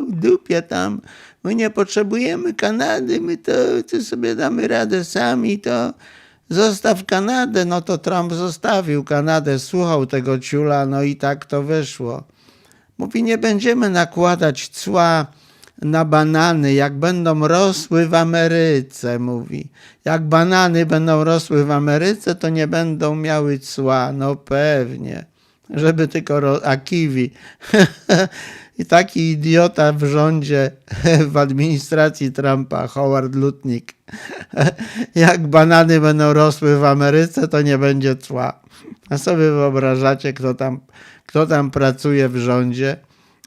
w dupie tam, my nie potrzebujemy Kanady, my to sobie damy radę sami, to zostaw Kanadę. No to Trump zostawił Kanadę, słuchał tego ciula, no i tak to wyszło. Mówi, nie będziemy nakładać cła na banany, jak będą rosły w Ameryce, mówi. Jak banany będą rosły w Ameryce, to nie będą miały cła. No pewnie, żeby tylko a kiwi. I taki idiota w rządzie, w administracji Trumpa, Howard Lutnick. Jak banany będą rosły w Ameryce, to nie będzie cła. A sobie wyobrażacie, kto tam pracuje w rządzie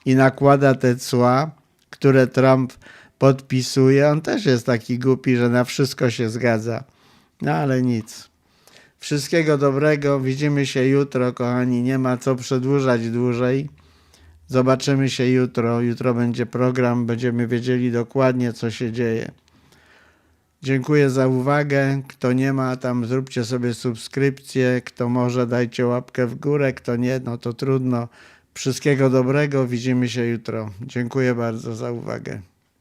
i nakłada te cła, które Trump podpisuje. On też jest taki głupi, że na wszystko się zgadza. No ale nic. Wszystkiego dobrego. Widzimy się jutro, kochani. Nie ma co przedłużać dłużej. Zobaczymy się jutro. Jutro będzie program. Będziemy wiedzieli dokładnie, co się dzieje. Dziękuję za uwagę. Kto nie ma, tam zróbcie sobie subskrypcję. Kto może, dajcie łapkę w górę. Kto nie, no to trudno. Wszystkiego dobrego. Widzimy się jutro. Dziękuję bardzo za uwagę.